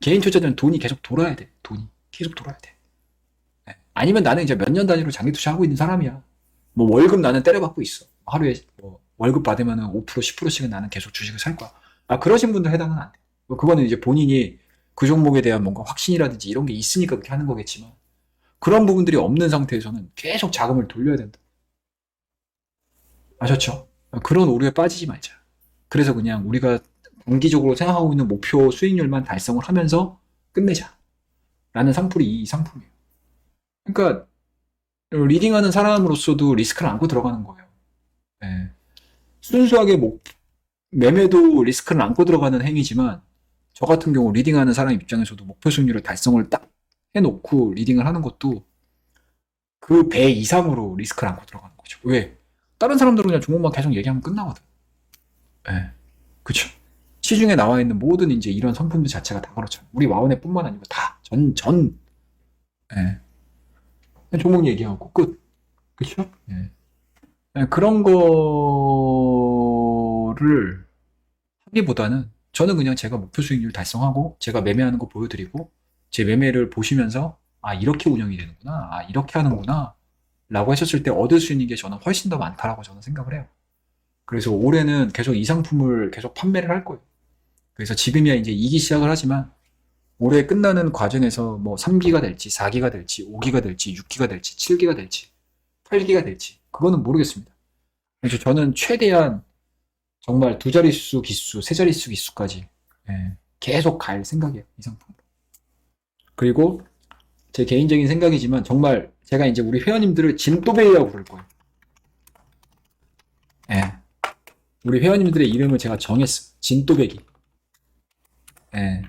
개인 투자자는 돈이 계속 돌아야 돼. 돈이 계속 돌아야 돼. 아니면 나는 이제 몇 년 단위로 장기 투자하고 있는 사람이야. 뭐 월급 나는 때려받고 있어. 하루에 뭐 월급 받으면 5% 10%씩은 나는 계속 주식을 살 거야. 그러신 분들 해당은 안 돼. 그거는 이제 본인이 그 종목에 대한 뭔가 확신이라든지 이런 게 있으니까 그렇게 하는 거겠지만 그런 부분들이 없는 상태에서는 계속 자금을 돌려야 된다. 아셨죠? 그런 오류에 빠지지 말자. 그래서 그냥 우리가 단기적으로 생각하고 있는 목표 수익률만 달성을 하면서 끝내자. 라는 상품이 이 상품이에요. 그러니까 리딩하는 사람으로서도 리스크를 안고 들어가는 거예요. 예. 순수하게 매매도 리스크를 안고 들어가는 행위지만 저 같은 경우 리딩하는 사람 입장에서도 목표 수익률을 달성을 딱 해놓고 리딩을 하는 것도 그 배 이상으로 리스크를 안고 들어가는 거죠. 왜? 다른 사람들은 그냥 종목만 계속 얘기하면 끝나거든. 예. 그쵸. 시중에 나와 있는 모든 이제 이런 상품들 자체가 다 그렇잖아요. 우리 와운앱뿐만 아니고 다 예. 종목 얘기하고 끝. 그쵸? 예. 그런 거를 하기보다는 저는 그냥 제가 목표 수익률 달성하고 제가 매매하는 거 보여드리고 제 매매를 보시면서 이렇게 운영이 되는구나, 이렇게 하는구나 라고 하셨을 때 얻을 수 있는 게 저는 훨씬 더 많다라고 저는 생각을 해요. 그래서 올해는 계속 이 상품을 계속 판매를 할 거예요. 그래서 지금이야 이제 2기 시작을 하지만 올해 끝나는 과정에서 뭐 3기가 될지 4기가 될지 5기가 될지 6기가 될지 7기가 될지 8기가 될지 그거는 모르겠습니다. 그래서 저는 최대한 정말 두 자릿수 기수, 세 자릿수 기수까지 계속 갈 생각이에요. 이 상품. 그리고 제 개인적인 생각이지만 정말 제가 이제 우리 회원님들을 진또배기라고 부를 거예요. 예. 우리 회원님들의 이름을 제가 정했어요. 진또배기. 예.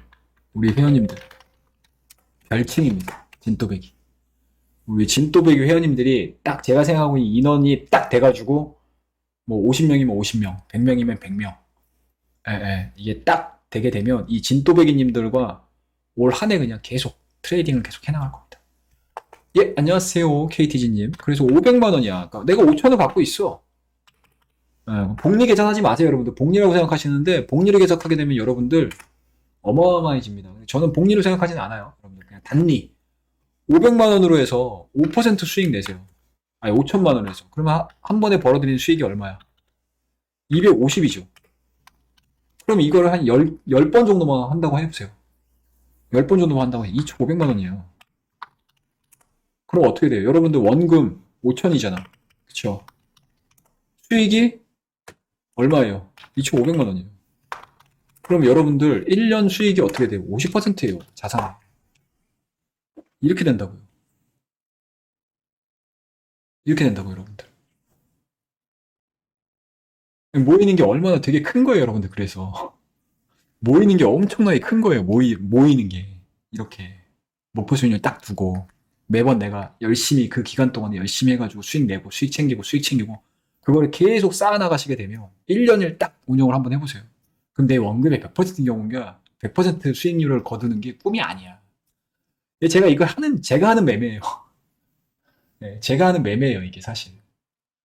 우리 회원님들 별칭입니다. 진또배기. 우리 진또배기 회원님들이 딱 제가 생각하고 있는 인원이 딱 돼가지고 뭐 50명이면 50명, 100명이면 100명. 예, 예. 이게 딱 되게 되면 이 진또배기님들과 올 한 해 그냥 계속 트레이딩을 계속 해나갈 겁니다. 예, 안녕하세요. KTG님. 그래서 500만 원이야. 그러니까 내가 5천원 갖고 있어. 예, 복리 계산하지 마세요, 여러분들. 복리라고 생각하시는데, 복리를 계산하게 되면 여러분들 어마어마해집니다. 저는 복리로 생각하지는 않아요. 여러분들. 그냥 단리. 500만 원으로 해서 5% 수익 내세요. 아니, 5천만 원으로 해서. 그러면 한 번에 벌어들이는 수익이 얼마야? 250이죠. 그럼 이거를 한 10번 정도만 한다고 해보세요. 10번 정도만 한다고 해. 2,500만 원이에요. 그럼 어떻게 돼요? 여러분들 원금 5천이잖아. 그쵸? 수익이 얼마예요? 2,500만 원이에요. 그럼 여러분들 1년 수익이 어떻게 돼요? 50%예요. 자산에. 이렇게 된다고요. 이렇게 된다고요, 여러분들. 모이는 게 얼마나 되게 큰 거예요, 여러분들. 그래서 모이는 게 엄청나게 큰 거예요. 모이는 게 이렇게 목표 수익률 딱 두고 매번 내가 열심히 그 기간 동안에 열심히 해가지고 수익 내고 수익 챙기고 그거를 계속 쌓아나가시게 되면 1년을 딱 운영을 한번 해보세요. 그럼 내 원금의 100%인 경우가 100% 수익률을 거두는 게 꿈이 아니야. 제가 이걸 제가 하는 매매예요. 네, 제가 하는 매매예요, 이게 사실.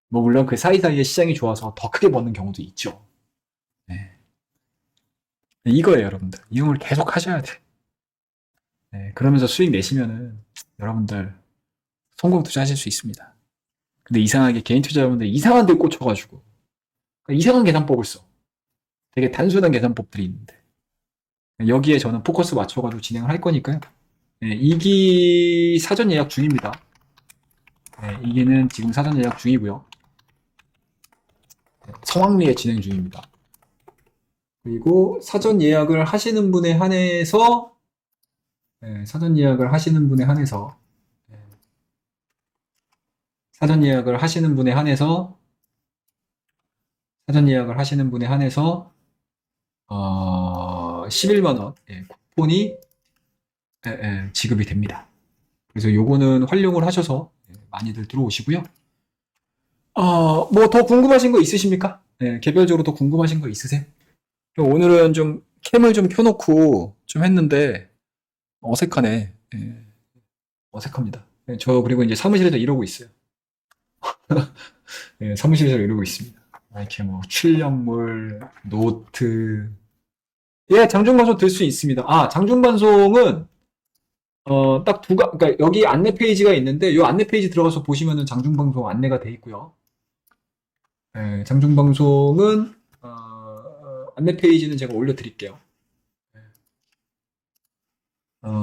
뭐, 물론 그 사이사이에 시장이 좋아서 더 크게 버는 경우도 있죠. 네. 이거예요, 여러분들. 이용을 계속 하셔야 돼. 네, 그러면서 수익 내시면은 여러분들 성공 투자하실 수 있습니다. 근데 이상하게 개인 투자자분들 이상한 데 꽂혀가지고 이상한 계산법을 써. 되게 단순한 계산법들이 있는데 여기에 저는 포커스 맞춰가지고 진행을 할 거니까요. 네, 2기 사전 예약 중입니다. 네, 2기는 지금 사전 예약 중이고요. 네, 성황리에 진행 중입니다. 그리고 사전 예약을 하시는 분에 한해서 사전 예약을 하시는 분에 한해서 사전 예약을 하시는 분에 한해서 사전 예약을 하시는 분에 한해서 11만 원 쿠폰이 지급이 됩니다. 그래서 요거는 활용을 하셔서 많이들 들어오시고요. 뭐 더 궁금하신 거 있으십니까? 개별적으로 더 궁금하신 거 있으세요? 오늘은 좀 캠을 좀 켜놓고 좀 했는데 어색하네. 어색합니다. 저 그리고 이제 사무실에서 이러고 있어요. 사무실에서 이러고 있습니다. 이렇게 뭐 출력물, 노트. 장중반송 들 수 있습니다. 장중반송은 딱 그러니까 여기 안내 페이지가 있는데 이 안내 페이지 들어가서 보시면은 장중방송 안내가 돼 있고요. 장중방송은 안내 페이지는 제가 올려드릴게요.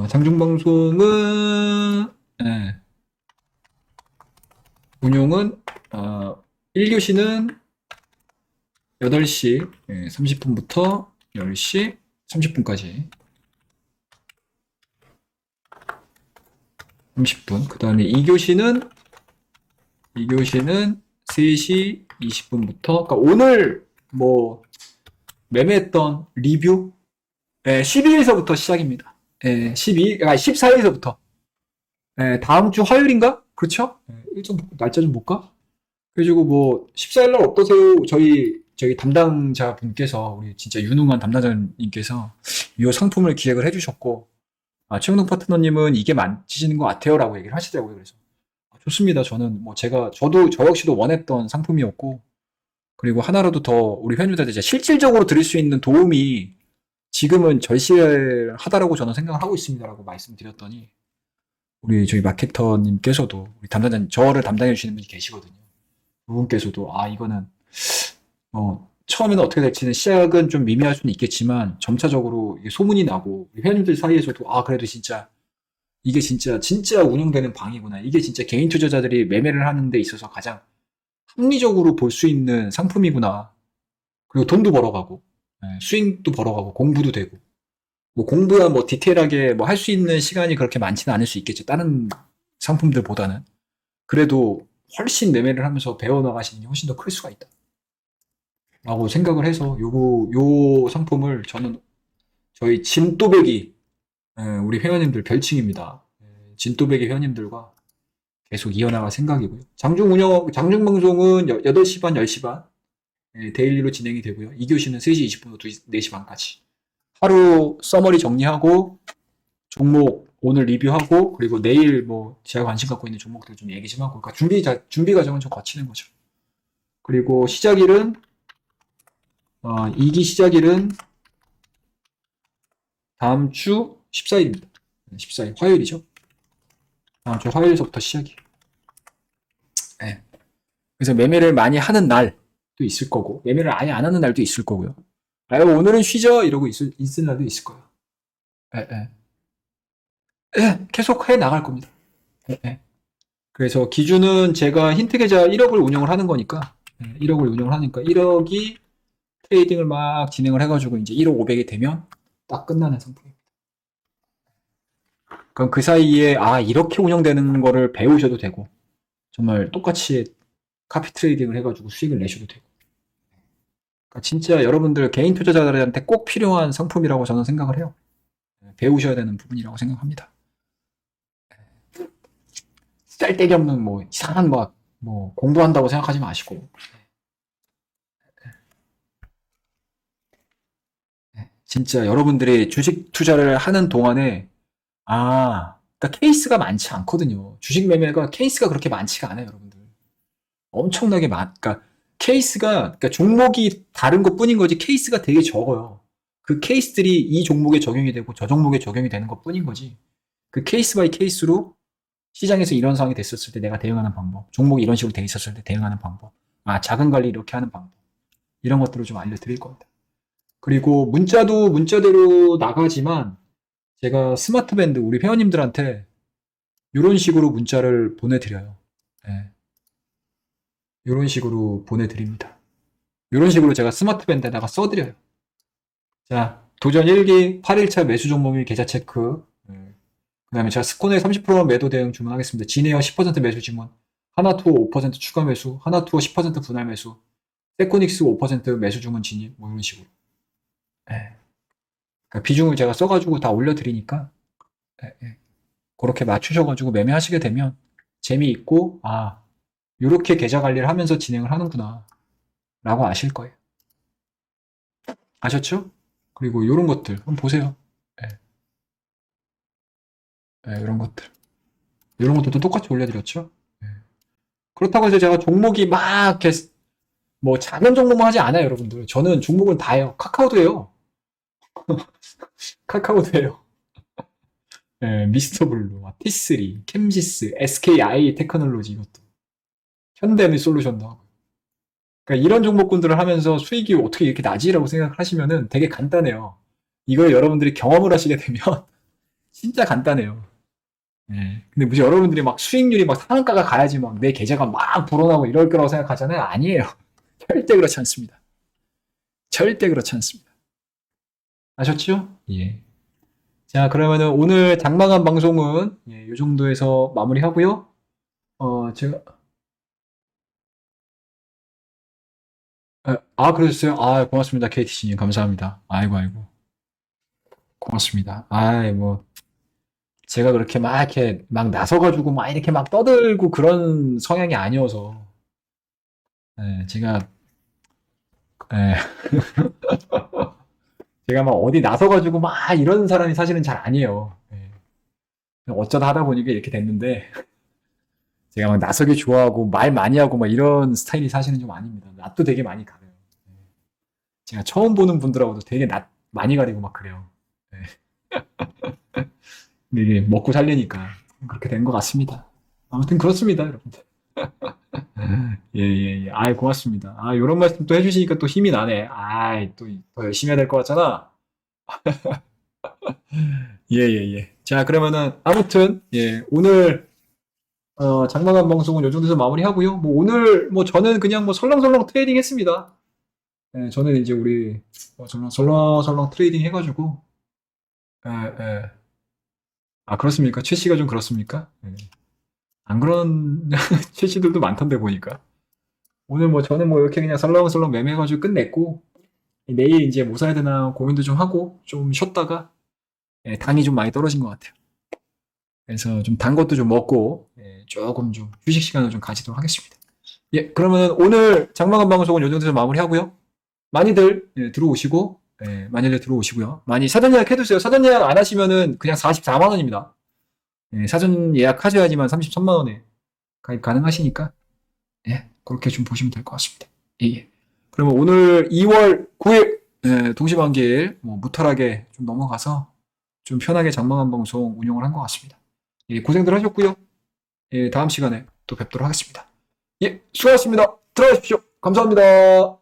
장중방송은 운용은 1교시는 8시 30분부터 10시 30분까지 30분. 그 다음에 2교시는 3시 20분부터, 그러니까 오늘 뭐 매매했던 리뷰 12일서부터 시작입니다. 14일서부터 다음 주 화요일인가? 그렇죠? 일정 날짜 좀 볼까? 그래가지고 뭐 14일 날 어떠세요? 저희 담당자 분께서 우리 진짜 유능한 담당자님께서 이 상품을 기획을 해주셨고 최영동 파트너님은 이게 맞으시는 것 같아요라고 얘기를 하시더라고요. 그래서 좋습니다. 저는 뭐 저 역시도 원했던 상품이었고 그리고 하나라도 더 우리 회원님들한테 실질적으로 드릴 수 있는 도움이 지금은 절실하다라고 저는 생각을 하고 있습니다라고 말씀드렸더니 우리 저희 마케터님께서도 우리 저를 담당해 주시는 분이 계시거든요. 그분께서도 이거는 처음에는 어떻게 될지는 시작은 좀 미미할 수는 있겠지만 점차적으로 이게 소문이 나고 우리 회원님들 사이에서도 아 그래도 진짜 이게 진짜 운영되는 방이구나. 이게 진짜 개인 투자자들이 매매를 하는 데 있어서 가장 합리적으로 볼 수 있는 상품이구나. 그리고 돈도 벌어가고 수익도 벌어가고 공부도 되고 뭐 공부야 뭐 디테일하게 뭐 할 수 있는 시간이 그렇게 많지는 않을 수 있겠죠. 다른 상품들보다는 그래도 훨씬 매매를 하면서 배워나가시는 게 훨씬 더 클 수가 있다. 라고 생각을 해서 요 상품을 저는 저희 진또배기 우리 회원님들 별칭입니다. 진또배기 회원님들과 계속 이어나갈 생각이고요. 장중 방송은 8시 반, 10시 반 데일리로 진행이 되고요. 2교시는 3시 20분부터 4시 반까지. 하루 서머리 정리하고 종목 오늘 리뷰하고 그리고 내일 뭐 제가 관심 갖고 있는 종목들 좀 얘기 좀 하고 그러니까 준비 과정은 좀 거치는 거죠. 그리고 시작일은 2기 시작일은 다음 주 14일입니다. 14일 화요일이죠. 다음 주 화요일서부터 시작이에요. 네. 그래서 매매를 많이 하는 날도 있을 거고 매매를 아예 안 하는 날도 있을 거고요. 오늘은 쉬죠 이러고 있을 날도 있을 거예요. 네, 네. 네, 계속 해 나갈 겁니다. 네, 네. 그래서 기준은 제가 힌트 계좌 1억을 운영을 하는 거니까 1억을 운영을 하니까 1억이 트레이딩을 막 진행을 해가지고 이제 1억 500이 되면 딱 끝나는 상품입니다. 그럼 그 사이에 이렇게 운영되는 거를 배우셔도 되고 정말 똑같이 카피 트레이딩을 해가지고 수익을 내셔도 되고 그러니까 진짜 여러분들 개인 투자자들한테 꼭 필요한 상품이라고 저는 생각을 해요. 배우셔야 되는 부분이라고 생각합니다. 짤데기 없는 뭐 이상한 뭐 공부한다고 생각하지 마시고 진짜 여러분들이 주식 투자를 하는 동안에 그러니까 케이스가 많지 않거든요. 주식 매매가 케이스가 그렇게 많지가 않아요, 여러분들. 엄청나게 그러니까 그러니까 종목이 다른 것 뿐인 거지 케이스가 되게 적어요. 그 케이스들이 이 종목에 적용이 되고 저 종목에 적용이 되는 것 뿐인 거지. 그 케이스 바이 케이스로 시장에서 이런 상황이 됐었을 때 내가 대응하는 방법, 종목이 이런 식으로 돼 있었을 때 대응하는 방법, 자금 관리 이렇게 하는 방법, 이런 것들을 좀 알려드릴 겁니다. 그리고 문자도 문자대로 나가지만 제가 스마트 밴드 우리 회원님들한테 이런 식으로 문자를 보내드려요. 네. 이런 식으로 보내드립니다. 이런 식으로 제가 스마트 밴드에다가 써드려요. 자, 도전 1기 8일차 매수 종목 및 계좌 체크. 그 다음에 제가 스코너에 30% 매도 대응 주문하겠습니다. 진에어 10% 매수 지문, 하나투어 5% 추가 매수, 하나투어 10% 분할 매수, 세코닉스 5% 매수 주문 진입, 뭐 이런 식으로. 네. 그러니까 비중을 제가 써가지고 다 올려드리니까 그렇게 맞추셔가지고 매매하시게 되면 재미있고 이렇게 계좌 관리를 하면서 진행을 하는구나 라고 아실 거예요. 아셨죠? 그리고 이런 것들 한번 보세요. 이런 것들. 이런 것들도 똑같이 올려드렸죠. 그렇다고 해서 제가 종목이 막 이렇게 뭐 작은 종목만 하지 않아요, 여러분들. 저는 종목은 다 해요. 카카오도 해요. 카카오도 해요. 미스터 블루, T3, 캠시스, SKI 테크놀로지 이것도. 현대미 솔루션도 하고. 그러니까 이런 종목군들을 하면서 수익이 어떻게 이렇게 나지라고 생각하시면은 되게 간단해요. 이걸 여러분들이 경험을 하시게 되면 진짜 간단해요. 근데 무슨 여러분들이 막 수익률이 막 상한가가 가야지 막 내 계좌가 막 불어나고 이럴 거라고 생각하잖아요. 아니에요. 절대 그렇지 않습니다. 절대 그렇지 않습니다. 아셨죠? 예. 자, 그러면은 오늘 장마감 방송은 이 정도에서 마무리하고요. 제가 그러셨어요? 고맙습니다. KTC님 감사합니다. 아이고 고맙습니다. 뭐 제가 그렇게 막 이렇게 막 나서가지고 막 이렇게 막 떠들고 그런 성향이 아니어서 제가 예, 제가 막 어디 나서가지고 막 이런 사람이 사실은 잘 아니에요. 어쩌다 하다 보니까 이렇게 됐는데 제가 막 나서기 좋아하고 말 많이 하고 막 이런 스타일이 사실은 좀 아닙니다. 낯도 되게 많이 가려요. 제가 처음 보는 분들하고도 되게 낯 많이 가리고 막 그래요. 근데 이게 먹고 살려니까 그렇게 된 것 같습니다. 아무튼 그렇습니다, 여러분들. 예, 예, 예. 아이, 고맙습니다. 아, 요런 말씀 또 해주시니까 또 힘이 나네. 아이, 또 더 열심히 해야 될 것 같잖아. 예, 예, 예. 자, 그러면은, 아무튼, 예, 오늘, 장마감 방송은 요 정도에서 마무리하고요. 뭐, 오늘, 뭐, 저는 그냥 뭐, 설렁설렁 트레이딩 했습니다. 예, 저는 이제 우리, 설렁설렁 트레이딩 해가지고, 예, 예. 아, 그렇습니까? 최 씨가 좀 그렇습니까? 예. 안 그런 최 씨들도 많던데 보니까. 오늘 뭐 저는 뭐 이렇게 그냥 설렁설렁 매매해가지고 끝냈고, 내일 이제 뭐 사야 되나 고민도 좀 하고, 좀 쉬었다가, 예, 당이 좀 많이 떨어진 것 같아요. 그래서 좀 단 것도 좀 먹고, 예, 조금 좀 휴식 시간을 좀 가지도록 하겠습니다. 예, 그러면 오늘 장마감 방송은 요 정도에서 마무리하고요. 많이들 예, 들어오시고, 예, 많이들 들어오시고요. 많이 사전 예약 해두세요. 사전 예약 안 하시면은 그냥 44만 원입니다. 예, 사전 예약 하셔야지만 33만 원에 가입 가능하시니까, 예, 그렇게 좀 보시면 될 것 같습니다. 예, 예. 그러면 오늘 2월 9일, 예, 동시만기일, 뭐, 무탈하게 좀 넘어가서 좀 편하게 장마감 방송 운영을 한 것 같습니다. 예, 고생들 하셨고요. 예, 다음 시간에 또 뵙도록 하겠습니다. 예, 수고하셨습니다. 들어가십시오. 감사합니다.